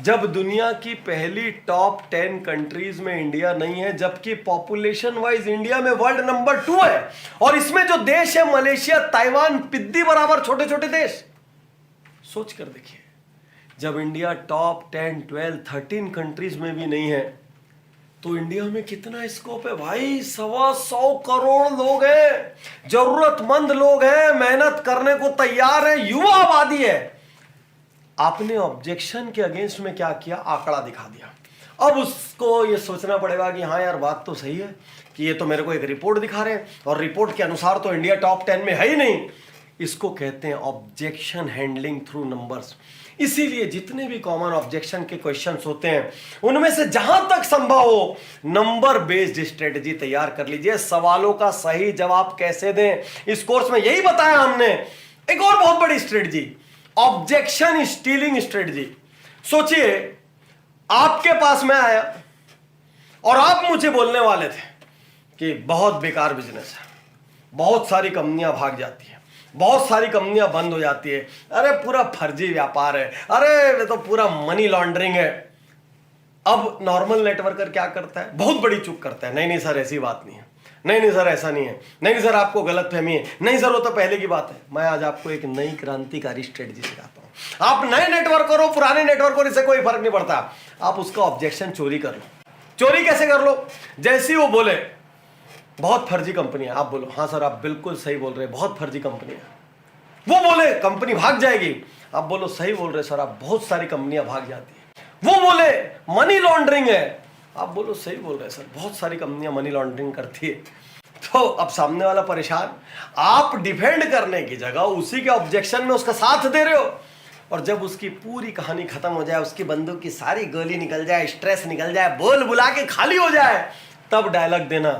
A: जब दुनिया की पहली टॉप 10 कंट्रीज में इंडिया नहीं है, जबकि पॉपुलेशन वाइज इंडिया में वर्ल्ड नंबर 2 है, और इसमें जो देश है मलेशिया, ताइवान, पिद्दी बराबर छोटे छोटे देश। सोच कर देखिए, जब इंडिया टॉप 10, 12, 13 कंट्रीज में भी नहीं है, तो इंडिया में कितना स्कोप है भाई। 125 करोड़ लोग हैं, जरूरतमंद लोग हैं, मेहनत करने को तैयार है, युवा आबादी है। आपने ऑब्जेक्शन के अगेंस्ट में क्या किया? आंकड़ा दिखा दिया। अब उसको ये सोचना पड़ेगा कि हाँ यार बात तो सही है कि ये तो मेरे को एक रिपोर्ट दिखा रहे हैं, और रिपोर्ट के अनुसार तो इंडिया टॉप 10 में है ही नहीं। इसको कहते हैं ऑब्जेक्शन हैंडलिंग थ्रू नंबर्स। इसीलिए जितने भी कॉमन ऑब्जेक्शन के क्वेश्चंस होते हैं, उनमें से जहां तक संभव हो नंबर बेस्ड स्ट्रेटजी तैयार कर लीजिए। सवालों का सही जवाब कैसे दें, इस कोर्स में यही बताया हमने। एक और बहुत बड़ी स्ट्रेटजी, ऑब्जेक्शन स्टीलिंग स्ट्रेटजी। सोचिए आपके पास मैं आया और आप मुझे बोलने वाले थे कि बहुत बेकार बिजनेस है, बहुत सारी कंपनियां भाग जाती हैं, बहुत सारी कंपनियां बंद हो जाती है, अरे पूरा फर्जी व्यापार है, अरे ये तो पूरा मनी लॉन्ड्रिंग है। अब नॉर्मल नेटवर्कर क्या करता है? बहुत बड़ी चूक करता है। नहीं नहीं सर ऐसी बात नहीं है, नहीं नहीं सर ऐसा नहीं है, नहीं सर आपको गलत फहमी है, नहीं सर वो तो पहले की बात है। मैं आज आपको एक नई क्रांतिकारी स्ट्रेटजी सिखाता हूं। आप नए नेटवर्कर हो, पुराने नेटवर्कर, इससे कोई फर्क नहीं पड़ता। आप उसका ऑब्जेक्शन चोरी कर लो, चोरी कैसे कर लो? जैसे ही वो बोले बहुत फर्जी कंपनी है, आप बोलो हाँ सर आप बिल्कुल सही बोल रहे हैं, बहुत फर्जी कंपनी है। वो बोले कंपनी भाग जाएगी, आप बोलो सही बोल रहे सर आप, बहुत सारी कंपनियां भाग जाती है। वो बोले मनी लॉन्ड्रिंग है, आप बोलो सही बोल रहे सर, बहुत सारी कंपनियां मनी लॉन्ड्रिंग करती है। तो अब सामने वाला परेशान, आप डिफेंड करने की जगह उसी के ऑब्जेक्शन में उसका साथ दे रहे हो, और जब उसकी पूरी कहानी खत्म हो जाए, उसकी बंदूक की सारी गोली निकल जाए, स्ट्रेस निकल जाए, बोल बुला के खाली हो जाए, तब डायलॉग देना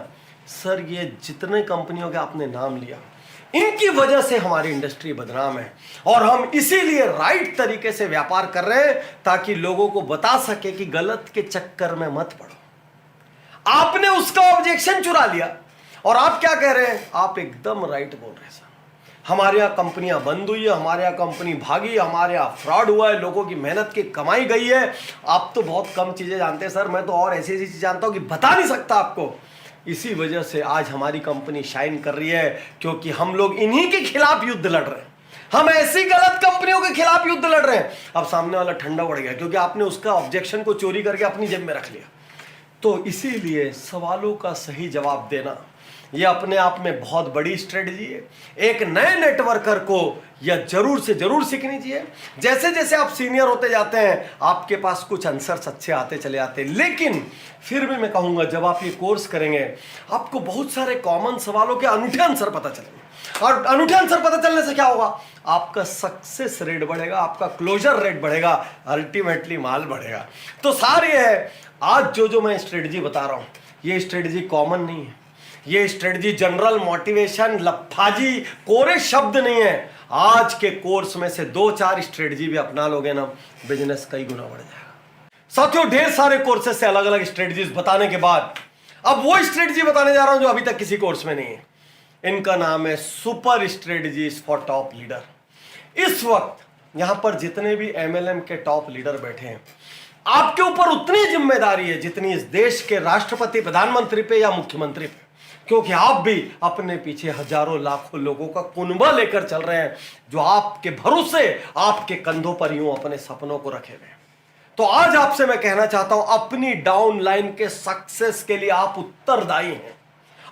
A: सर ये जितने कंपनियों के आपने नाम लिया इनकी वजह से हमारी इंडस्ट्री बदनाम है, और हम इसीलिए राइट तरीके से व्यापार कर रहे हैं ताकि लोगों को बता सके कि गलत के चक्कर में मत पड़ो। आपने उसका ऑब्जेक्शन चुरा लिया और आप क्या कह रहे हैं? आप एकदम राइट बोल रहे हैं सर, हमारे यहाँ कंपनियां बंद हुई है, हमारे यहाँ कंपनी भागी, हमारे यहाँ फ्रॉड हुआ है, लोगों की मेहनत की कमाई गई है। आप तो बहुत कम चीजें जानते हैं सर, मैं तो और ऐसी ऐसी चीज जानता हूं कि बता नहीं सकता आपको। इसी वजह से आज हमारी कंपनी शाइन कर रही है, क्योंकि हम लोग इन्हीं के खिलाफ युद्ध लड़ रहे हैं, हम ऐसी गलत कंपनियों के खिलाफ युद्ध लड़ रहे हैं। अब सामने वाला ठंडा पड़ गया क्योंकि आपने उसका ऑब्जेक्शन को चोरी करके अपनी जेब में रख लिया। तो इसीलिए सवालों का सही जवाब देना यह अपने आप में बहुत बड़ी स्ट्रेटजी है। एक नए नेटवर्कर को यह जरूर से जरूर सीखनी चाहिए। जैसे जैसे आप सीनियर होते जाते हैं आपके पास कुछ आंसर्स अच्छे आते चले आते हैं, लेकिन फिर भी मैं कहूंगा जब आप ये कोर्स करेंगे आपको बहुत सारे कॉमन सवालों के अनूठे आंसर पता चलेंगे, और अनूठे आंसर पता चलने से क्या होगा? आपका सक्सेस रेट बढ़ेगा, आपका क्लोजर रेट बढ़ेगा, अल्टीमेटली माल बढ़ेगा। तो सार ये है, आज जो मैं स्ट्रेटजी बता रहा हूं ये स्ट्रेटजी कॉमन नहीं है, ये स्ट्रेटजी जनरल मोटिवेशन लफाजी कोरे शब्द नहीं है। आज के कोर्स में से 2-4 स्ट्रेटजी भी अपना लोगे ना, बिजनेस कई गुना बढ़ जाएगा। साथियों ढेर सारे कोर्सेस से अलग अलग स्ट्रेटजीज बताने के बाद अब वो स्ट्रेटजी बताने जा रहा हूं जो अभी तक किसी कोर्स में नहीं है। इनका नाम है super strategies for top leader. इस वक्त यहां पर जितने भी एमएलएम के टॉप लीडर बैठे हैं, आपके ऊपर उतनी जिम्मेदारी है जितनी इस देश के राष्ट्रपति प्रधानमंत्री पे या मुख्यमंत्री पे, क्योंकि आप भी अपने पीछे हजारों लाखों लोगों का कुनबा लेकर चल रहे हैं जो आपके भरोसे आपके कंधों पर यूं अपने सपनों को रखे हुए हैं। तो आज आपसे मैं कहना चाहता हूं अपनी डाउनलाइन के सक्सेस के लिए आप उत्तरदायी हैं।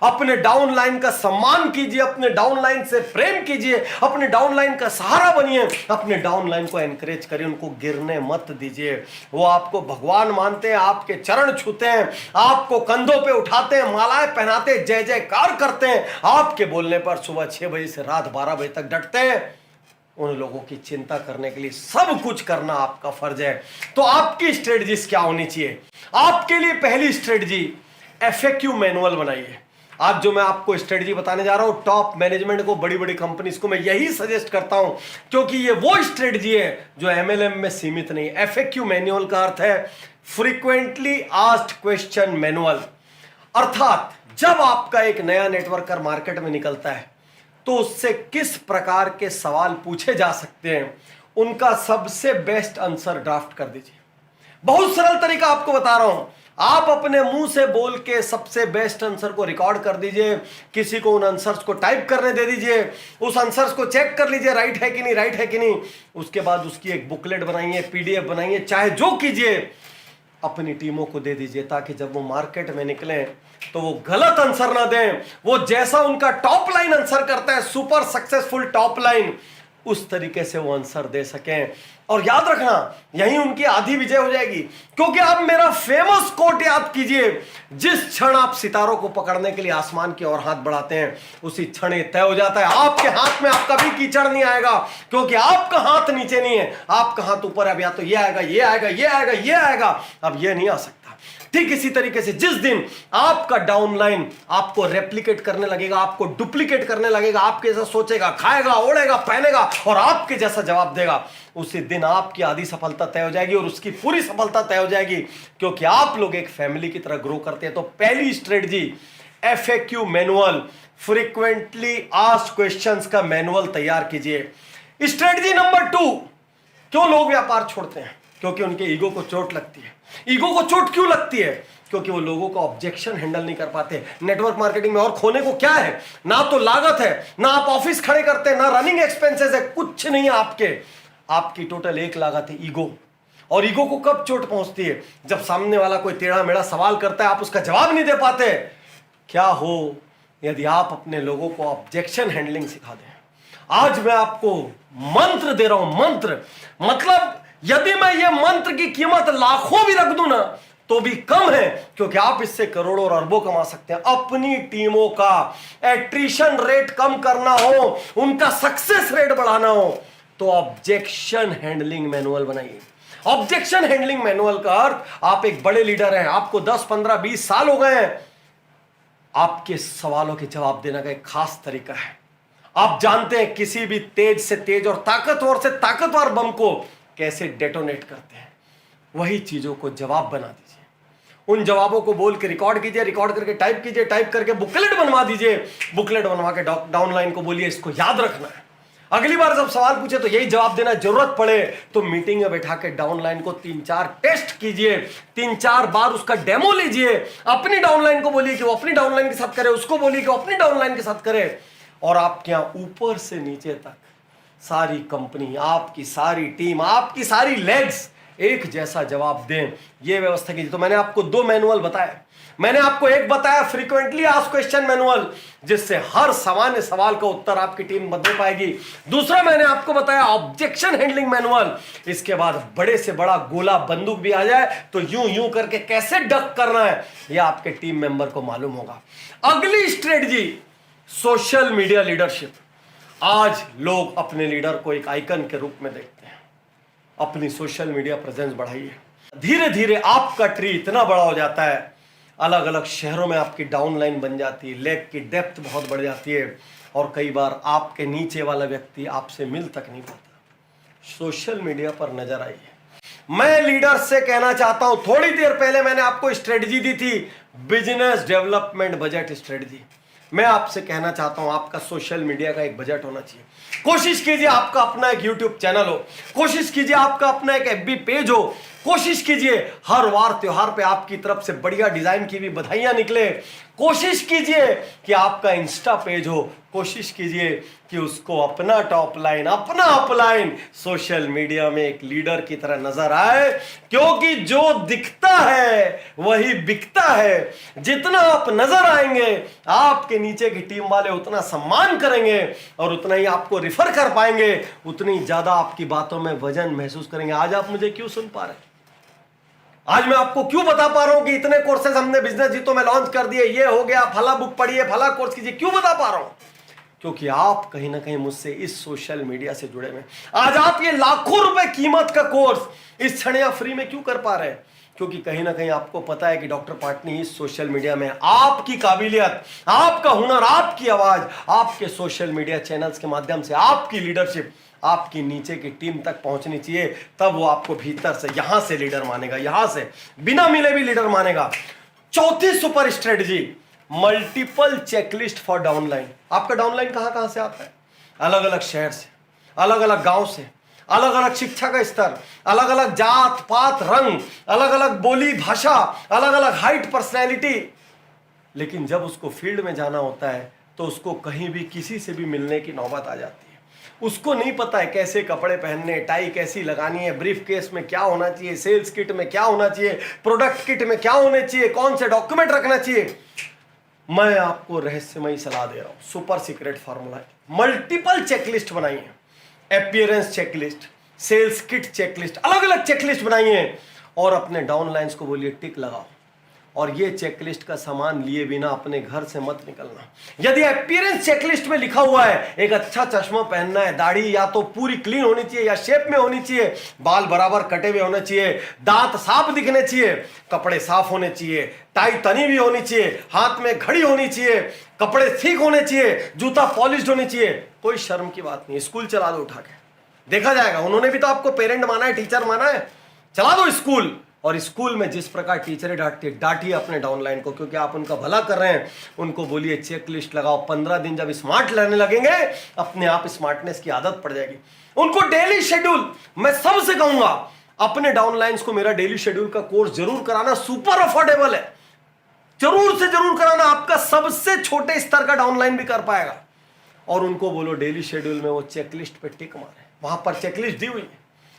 A: अपने डाउनलाइन का सम्मान कीजिए, अपने डाउनलाइन से प्रेम कीजिए, अपने डाउनलाइन का सहारा बनिए, अपने डाउनलाइन को एनकरेज करिए, उनको गिरने मत दीजिए। वो आपको भगवान मानते हैं, आपके चरण छूते हैं, आपको कंधों पे उठाते हैं, मालाएं पहनाते हैं, जय जयकार करते हैं, आपके बोलने पर सुबह 6 बजे से रात 12 बजे तक डटते हैं। उन लोगों की चिंता करने के लिए सब कुछ करना आपका फर्ज है। तो आपकी स्ट्रेटजीज क्या होनी चाहिए? आपके लिए पहली स्ट्रेटजी FAQ मैनुअल बनाइए। आज जो मैं आपको स्ट्रेटजी बताने जा रहा हूं, टॉप मैनेजमेंट को, बड़ी बड़ी कंपनीज को मैं यही सजेस्ट करता हूं, क्योंकि ये वो स्ट्रेटजी है जो MLM में सीमित नहीं। FAQ मैनुअल का अर्थ है फ्रीक्वेंटली आस्क्ड क्वेश्चन मैनुअल। अर्थात जब आपका एक नया नेटवर्कर मार्केट में निकलता है तो उससे किस प्रकार के सवाल पूछे जा सकते हैं, उनका सबसे बेस्ट आंसर ड्राफ्ट कर दीजिए। बहुत सरल तरीका आपको बता रहा हूं, आप अपने मुंह से बोल के सबसे बेस्ट आंसर को रिकॉर्ड कर दीजिए, किसी को उन आंसर्स को टाइप करने दे दीजिए, उस आंसर्स को चेक कर लीजिए राइट है कि नहीं, राइट है कि नहीं। उसके बाद उसकी एक बुकलेट बनाइए, PDF बनाइए, चाहे जो कीजिए, अपनी टीमों को दे दीजिए, ताकि जब वो मार्केट में निकले तो वो गलत आंसर ना दें, वो जैसा उनका टॉप लाइन आंसर करता है, सुपर सक्सेसफुल टॉप लाइन, उस तरीके से वो आंसर दे सकें। और याद रखना, यही उनकी आधी विजय हो जाएगी। क्योंकि आप मेरा फेमस कोट याद कीजिए, जिस क्षण आप सितारों को पकड़ने के लिए आसमान की ओर हाथ बढ़ाते हैं उसी क्षण ये तय हो जाता है, आपके हाथ में आप कभी कीचड़ नहीं आएगा, क्योंकि आपका हाथ नीचे नहीं है, आपका हाथ ऊपर है। अब या तो ये आएगा, ये आएगा, ये आएगा, ये आएगा, अब ये नहीं आ सकता। ठीक इसी तरीके से जिस दिन आपका डाउनलाइन आपको रेप्लिकेट करने लगेगा, आपको डुप्लीकेट करने लगेगा, आपके जैसा सोचेगा, खाएगा, ओढ़ेगा, पहनेगा और आपके जैसा जवाब देगा, उसी दिन आपकी आधी सफलता तय हो जाएगी और उसकी पूरी सफलता तय हो जाएगी, क्योंकि आप लोग एक फैमिली की तरह ग्रो करते हैं। तो पहली strategy FAQ manual, frequently asked questions का मैनुअल तैयार कीजिए। स्ट्रेटजी नंबर 2, क्यों लोग व्यापार छोड़ते हैं? क्योंकि उनके ईगो को चोट लगती है। ईगो को चोट क्यों लगती है? क्योंकि वो लोगों का ऑब्जेक्शन हैंडल नहीं कर पाते। नेटवर्क मार्केटिंग में और खोने को क्या है? ना तो लागत है, ना आप ऑफिस खड़े करते हैं, ना रनिंग एक्सपेंसेस है, कुछ नहीं है आपके। आपकी टोटल एक लागत है ईगो, और ईगो को कब चोट पहुंचती है? जब सामने वाला कोई टेढ़ा मेढ़ा सवाल करता है, आप उसका जवाब नहीं दे पाते। क्या हो यदि आप अपने लोगों को ऑब्जेक्शन हैंडलिंग सिखा दें? आज मैं आपको मंत्र दे रहा हूं, मंत्र। मतलब यदि मैं ये मंत्र की कीमत लाखों भी रख दूं ना तो भी कम है, क्योंकि आप इससे करोड़ों और अरबों कमा सकते हैं। अपनी टीमों का एट्रिशन रेट कम करना हो, उनका सक्सेस रेट बढ़ाना हो, तो ऑब्जेक्शन हैंडलिंग मैनुअल बनाइए। ऑब्जेक्शन हैंडलिंग मैनुअल का अर्थ, आप एक बड़े लीडर हैं, आपको 10, 15, 20 साल हो गए हैं, आपके सवालों के जवाब देने का एक खास तरीका है। आप जानते हैं किसी भी तेज से तेज और ताकतवर से ताकतवर बम को कैसे डेटोनेट करते हैं। वही चीजों को जवाब बना दीजिए। उन जवाबों को बोल के रिकॉर्ड कीजिए, रिकॉर्ड करके टाइप कीजिए, टाइप करके बुकलेट बनवा दीजिए, बुकलेट बनवा के डाउनलाइन को बोलिए इसको याद रखना है। अगली बार जब सवाल पूछे तो यही जवाब देना, जरूरत पड़े तो मीटिंग में बैठा के डाउनलाइन को 3-4 टेस्ट कीजिए, 3-4 बार उसका डेमो लीजिए। अपनी डाउनलाइन को बोलिए कि वो अपनी डाउनलाइन के साथ करे, उसको बोलिए कि वो अपनी डाउनलाइन के साथ करे। और आपके यहां ऊपर से नीचे तक सारी कंपनी, आपकी सारी टीम, आपकी सारी लेग्स एक जैसा जवाब दें, यह व्यवस्था कीजिए। तो मैंने आपको 2 मैनुअल बताए। मैंने आपको एक बताया फ्रीक्वेंटली आस्क्ड क्वेश्चन मैनुअल, जिससे हर सामान्य सवाल का उत्तर आपकी टीम बदल पाएगी। दूसरा मैंने आपको बताया ऑब्जेक्शन हैंडलिंग मैनुअल। इसके बाद बड़े से बड़ा गोला बंदूक भी आ जाए तो यूं यूं करके कैसे डक करना है यह आपके टीम मेंबर को मालूम होगा। अगली स्ट्रेटजी, सोशल मीडिया लीडरशिप। आज लोग अपने लीडर को एक आइकन के रूप में देखते हैं। अपनी सोशल मीडिया प्रेजेंस बढ़ाइए। धीरे धीरे आपका ट्री इतना बड़ा हो जाता है, अलग अलग शहरों में आपकी डाउनलाइन बन जाती है, लेग की डेप्थ बहुत बढ़ जाती है, और कई बार आपके नीचे वाला व्यक्ति आपसे मिल तक नहीं पाता। सोशल मीडिया पर नजर आइए। मैं लीडर से कहना चाहता हूं, थोड़ी देर पहले मैंने आपको स्ट्रेटजी दी थी, बिजनेस डेवलपमेंट बजट स्ट्रेटजी। मैं आपसे कहना चाहता हूं, आपका सोशल मीडिया का एक बजट होना चाहिए। कोशिश कीजिए आपका अपना एक यूट्यूब चैनल हो, कोशिश कीजिए आपका अपना एक FB पेज हो, कोशिश कीजिए हर वार त्योहार पे आपकी तरफ से बढ़िया डिजाइन की भी बधाइयां निकले, कोशिश कीजिए कि आपका इंस्टा पेज हो, कोशिश कीजिए कि उसको अपना टॉप लाइन, अपना अपलाइन सोशल मीडिया में एक लीडर की तरह नजर आए, क्योंकि जो दिखता है वही बिकता है। जितना आप नजर आएंगे, आपके नीचे की टीम वाले उतना सम्मान करेंगे और उतना ही आपको रिफर कर पाएंगे, उतनी ज्यादा आपकी बातों में वजन महसूस करेंगे। आज आप मुझे क्यों सुन पा रहे हैं? आज मैं आपको क्यों बता पा रहा हूं कि इतने कोर्सेज हमने बिजनेस जीतो में लॉन्च कर दिए, ये हो गया, फला बुक पढ़िए, फला कोर्स कीजिए? क्यों बता पा रहा हूं? क्योंकि आप कहीं ना कहीं मुझसे इस सोशल मीडिया से जुड़े हुए। आज आप ये लाखों रुपए कीमत का कोर्स इस क्षण या फ्री में क्यों कर पा रहे हैं? क्योंकि कहीं ना कहीं आपको पता है कि डॉक्टर पाटनी इस सोशल मीडिया में आपकी काबिलियत, आपका हुनर, आपकी आवाज, आपके सोशल मीडिया चैनल्स के माध्यम से आपकी लीडरशिप आपकी नीचे की टीम तक पहुंचनी चाहिए। तब वो आपको भीतर से, यहां से लीडर मानेगा, यहां से बिना मिले भी लीडर मानेगा। चौथी super strategy, multiple checklist for downline. आपका डाउनलाइन कहां कहां से आता है? अलग अलग शहर से, अलग अलग गांव से, अलग अलग शिक्षा का स्तर, अलग अलग जात पात रंग, अलग अलग बोली भाषा, अलग अलग हाइट पर्सनैलिटी। लेकिन जब उसको फील्ड में जाना होता है तो उसको कहीं भी किसी से भी मिलने की नौबत आ जाती है। उसको नहीं पता है कैसे कपड़े पहनने, टाई कैसी लगानी है, ब्रीफ केस में क्या होना चाहिए, सेल्स किट में क्या होना चाहिए, प्रोडक्ट किट में क्या होने चाहिए, कौन से डॉक्यूमेंट रखना चाहिए। मैं आपको रहस्यमयी सलाह दे रहा हूं, सुपर सीक्रेट फार्मूला है। मल्टीपल चेकलिस्ट बनाइए, appearance checklist, sales kit checklist, अलग अलग चेकलिस्ट बनाइए और अपने डाउनलाइंस को बोलिए टिक लगाओ। और ये चेकलिस्ट का सामान लिए बिना अपने घर से मत निकलना। यदि अपीयरेंस चेकलिस्ट में लिखा हुआ है एक अच्छा चश्मा पहनना है, दाढ़ी या तो पूरी क्लीन होनी चाहिए या शेप में होनी चाहिए, बाल बराबर कटे हुए होने चाहिए, दांत साफ दिखने चाहिए, कपड़े साफ होने चाहिए, टाई तनी भी होनी चाहिए, हाथ में घड़ी होनी चाहिए, कपड़े ठीक होने चाहिए, जूता पॉलिश होनी चाहिए, कोई शर्म की बात नहीं। स्कूल चला दो उठा के, देखा जाएगा। उन्होंने भी तो आपको पेरेंट माना है, टीचर माना है, चला दो स्कूल। और स्कूल में जिस प्रकार टीचरें डांटिए अपने डाउनलाइन को, क्योंकि आप उनका भला कर रहे हैं। उनको बोलिए चेक लिस्ट लगाओ। 15 दिन जब स्मार्ट रहने लगेंगे, अपने आप स्मार्टनेस की आदत पड़ जाएगी। उनको डेली शेड्यूल, मैं सबसे कहूंगा अपने डाउनलाइंस को मेरा डेली शेड्यूल का कोर्स जरूर कराना, सुपर अफोर्डेबल है, जरूर से जरूर कराना। आपका सबसे छोटे स्तर का डाउनलाइन भी कर पाएगा। और उनको बोलो डेली शेड्यूल में वो चेकलिस्ट पे टिक मारे, वहां पर चेकलिस्ट दी हुई है,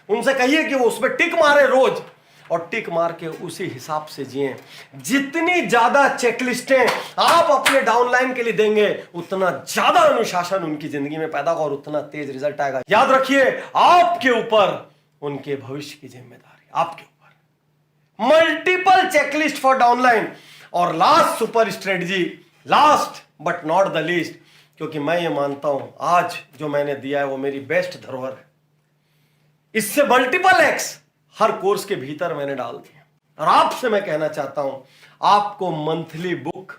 A: उनसे कहिए कि वो उस पर टिक मारे रोज, और टिक मार के उसी हिसाब से जिए। जितनी ज्यादा चेकलिस्टें आप अपने डाउनलाइन के लिए देंगे, उतना ज्यादा अनुशासन उनकी जिंदगी में पैदा होगा और उतना तेज रिजल्ट आएगा। याद रखिए, आपके ऊपर उनके भविष्य की जिम्मेदारी, आपके ऊपर। Multiple checklist for downline. और last super strategy, last but not the least, क्योंकि मैं ये मानता हूं आज जो मैंने दिया है वो मेरी बेस्ट धरोहर है। इससे मल्टीपल एक्स हर कोर्स के भीतर मैंने डाल दिया। और आपसे मैं कहना चाहता हूं, आपको मंथली बुक,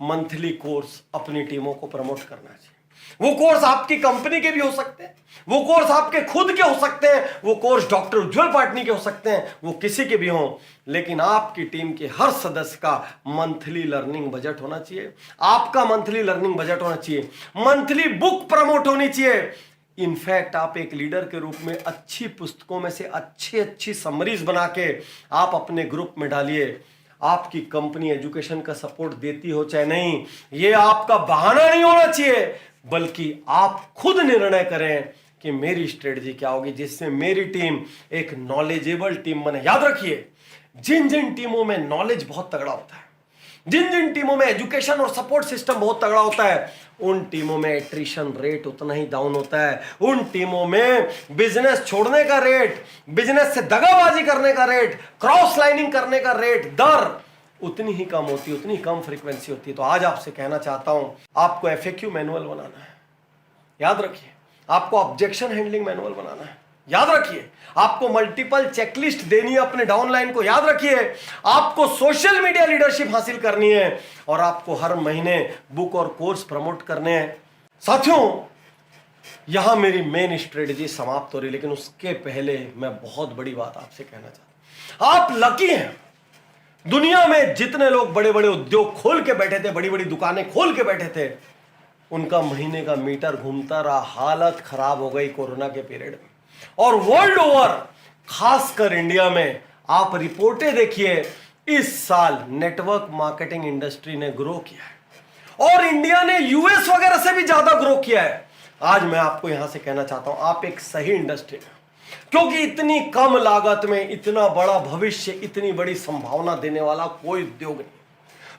A: मंथली कोर्स अपनी टीमों को प्रमोट करना चाहिए। वो कोर्स आपकी कंपनी के भी हो सकते हैं, वो कोर्स आपके खुद के हो सकते हैं, वो कोर्स डॉक्टर उज्जवल पाटनी के हो सकते हैं, वो किसी के भी हों, लेकिन आपकी टीम के हर सदस्य का मंथली लर्निंग बजट होना चाहिए। आपका मंथली लर्निंग बजट होना चाहिए, मंथली बुक प्रमोट होनी चाहिए। इनफैक्ट आप एक लीडर के रूप में अच्छी पुस्तकों में से अच्छी अच्छी समरीज बना के आप अपने ग्रुप में डालिए। आपकी कंपनी एजुकेशन का सपोर्ट देती हो चाहे नहीं, ये आपका बहाना नहीं होना चाहिए, बल्कि आप खुद निर्णय करें कि मेरी स्ट्रेटजी क्या होगी जिससे मेरी टीम एक नॉलेजेबल टीम बने। याद रखिए, जिन जिन टीमों में नॉलेज बहुत तगड़ा होता है, जिन जिन टीमों में एजुकेशन और सपोर्ट सिस्टम बहुत तगड़ा होता है, उन टीमों में एट्रिशन रेट उतना ही डाउन होता है। उन टीमों में बिजनेस छोड़ने का रेट, बिजनेस से दगाबाजी करने का रेट, क्रॉस लाइनिंग करने का रेट, दर उतनी ही कम होती है, उतनी कम फ्रीक्वेंसी होती है। तो आज आपसे कहना चाहता हूं, आपको एफएक्यू मैनुअल बनाना है। याद रखिए, आपको ऑब्जेक्शन हैंडलिंग मैनुअल बनाना है। याद रखिए, आपको मल्टीपल चेकलिस्ट देनी है अपने डाउनलाइन को। याद रखिए, आपको सोशल मीडिया लीडरशिप हासिल करनी है और आपको हर महीने बुक और कोर्स प्रमोट करने हैं। साथियों, यहां मेरी मेन स्ट्रेटजी समाप्त हो रही, लेकिन उसके पहले मैं बहुत बड़ी बात आपसे कहना चाहता हूं। आप लकी हैं। दुनिया में जितने लोग बड़े बड़े उद्योग खोल के बैठे थे, बड़ी बड़ी दुकानें खोल के बैठे थे, उनका महीने का मीटर घूमता रहा। हालत खराब हो गई कोरोना के पीरियड में। और वर्ल्ड ओवर, खासकर इंडिया में, आप रिपोर्टें देखिए, इस साल नेटवर्क मार्केटिंग इंडस्ट्री ने ग्रो किया है और इंडिया ने यूएस वगैरह से भी ज्यादा ग्रो किया है। आज मैं आपको यहां से कहना चाहता हूं, आप एक सही इंडस्ट्री में, क्योंकि इतनी कम लागत में इतना बड़ा भविष्य, इतनी बड़ी संभावना देने वाला कोई उद्योग नहीं।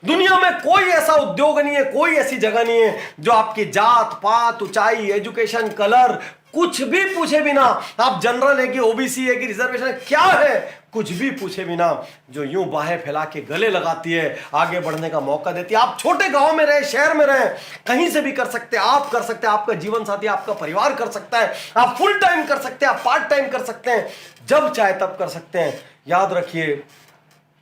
A: दुनिया में कोई ऐसा उद्योग नहीं है, कोई ऐसी जगह नहीं है जो आपकी जात पात, ऊंचाई, एजुकेशन, कलर, कुछ भी पूछे बिना, आप जनरल है कि ओबीसी है कि रिजर्वेशन क्या है, कुछ भी पूछे बिना, जो यूं बाहें फैला के गले लगाती है, आगे बढ़ने का मौका देती है। आप छोटे गांव में रहे, शहर में रहे, कहीं से भी कर सकते हैं, आप कर सकते हैं, आपका जीवन साथी, आपका परिवार कर सकता है, आप फुल टाइम कर सकते हैं, आप पार्ट टाइम कर सकते हैं, जब चाहे तब कर सकते हैं। याद रखिए,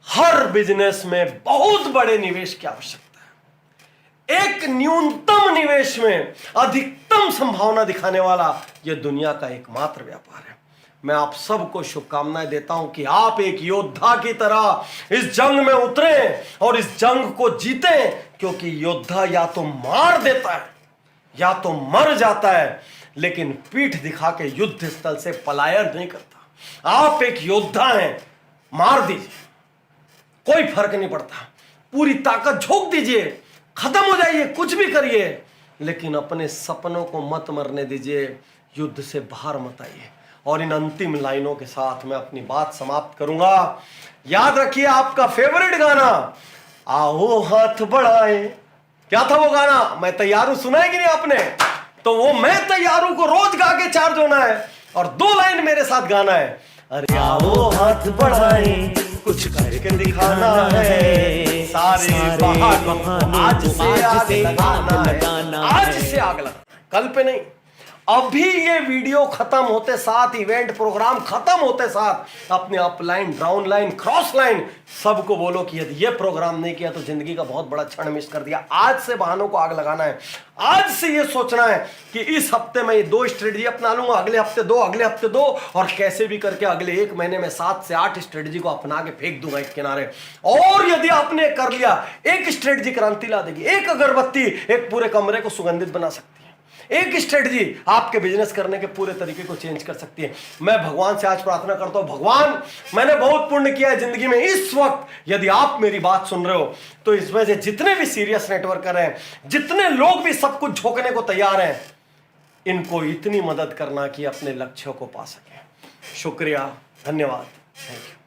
A: हर बिजनेस में बहुत बड़े निवेश की आवश्यकता है। एक न्यूनतम निवेश में अधिकतम संभावना दिखाने वाला यह दुनिया का एकमात्र व्यापार है। मैं आप सबको शुभकामनाएं देता हूं कि आप एक योद्धा की तरह इस जंग में उतरें और इस जंग को जीतें, क्योंकि योद्धा या तो मार देता है या तो मर जाता है, लेकिन पीठ दिखा के युद्ध स्थल से पलायन नहीं करता। आप एक योद्धा हैं, मार दीजिए, कोई फर्क नहीं पड़ता, पूरी ताकत झोंक दीजिए, खत्म हो जाइए, कुछ भी करिए, लेकिन अपने सपनों को मत मरने दीजिए, युद्ध से बाहर मत आइए। और इन अंतिम लाइनों के साथ मैं अपनी बात समाप्त करूंगा। याद रखिए, आपका फेवरेट गाना आओ हाथ बढ़ाए, क्या था वो गाना? मैं तैयार हूं, सुना है कि नहीं आपने? तो वो मैं तैयार हूं को रोज गा के चार्ज होना है और 2 लाइन मेरे साथ गाना है। अरे आओ हाथ बढ़ाए, कुछ करके दिखाना है, सारे बहानों आज से आग लगाना है, आज से आग लगाना, कल पे नहीं। अभी ये वीडियो खत्म होते साथ, इवेंट प्रोग्राम खत्म होते साथ, अपने अपलाइन, डाउनलाइन, क्रॉस लाइन सबको बोलो कि यदि ये प्रोग्राम नहीं किया तो जिंदगी का बहुत बड़ा क्षण मिस कर दिया। आज से बहानों को आग लगाना है, आज से ये सोचना है कि इस हफ्ते में ये 2 स्ट्रेटजी अपना लूंगा, अगले हफ्ते 2, अगले हफ्ते 2, और कैसे भी करके अगले 1 महीने में 7 से 8 स्ट्रेटजी को अपना के फेंक दूंगा एक किनारे। और यदि आपने कर लिया, एक स्ट्रेटजी क्रांति ला देगी, एक अगरबत्ती एक पूरे कमरे को सुगंधित बना सकती है, एक स्ट्रेटजी आपके बिजनेस करने के पूरे तरीके को चेंज कर सकती है। मैं भगवान से आज प्रार्थना करता हूं, भगवान मैंने बहुत पुण्य किया है जिंदगी में, इस वक्त यदि आप मेरी बात सुन रहे हो तो इसमें से जितने भी सीरियस नेटवर्कर हैं, जितने लोग भी सब कुछ झोंकने को तैयार हैं, इनको इतनी मदद करना कि अपने लक्ष्यों को पा सके। शुक्रिया, धन्यवाद, थैंक यू।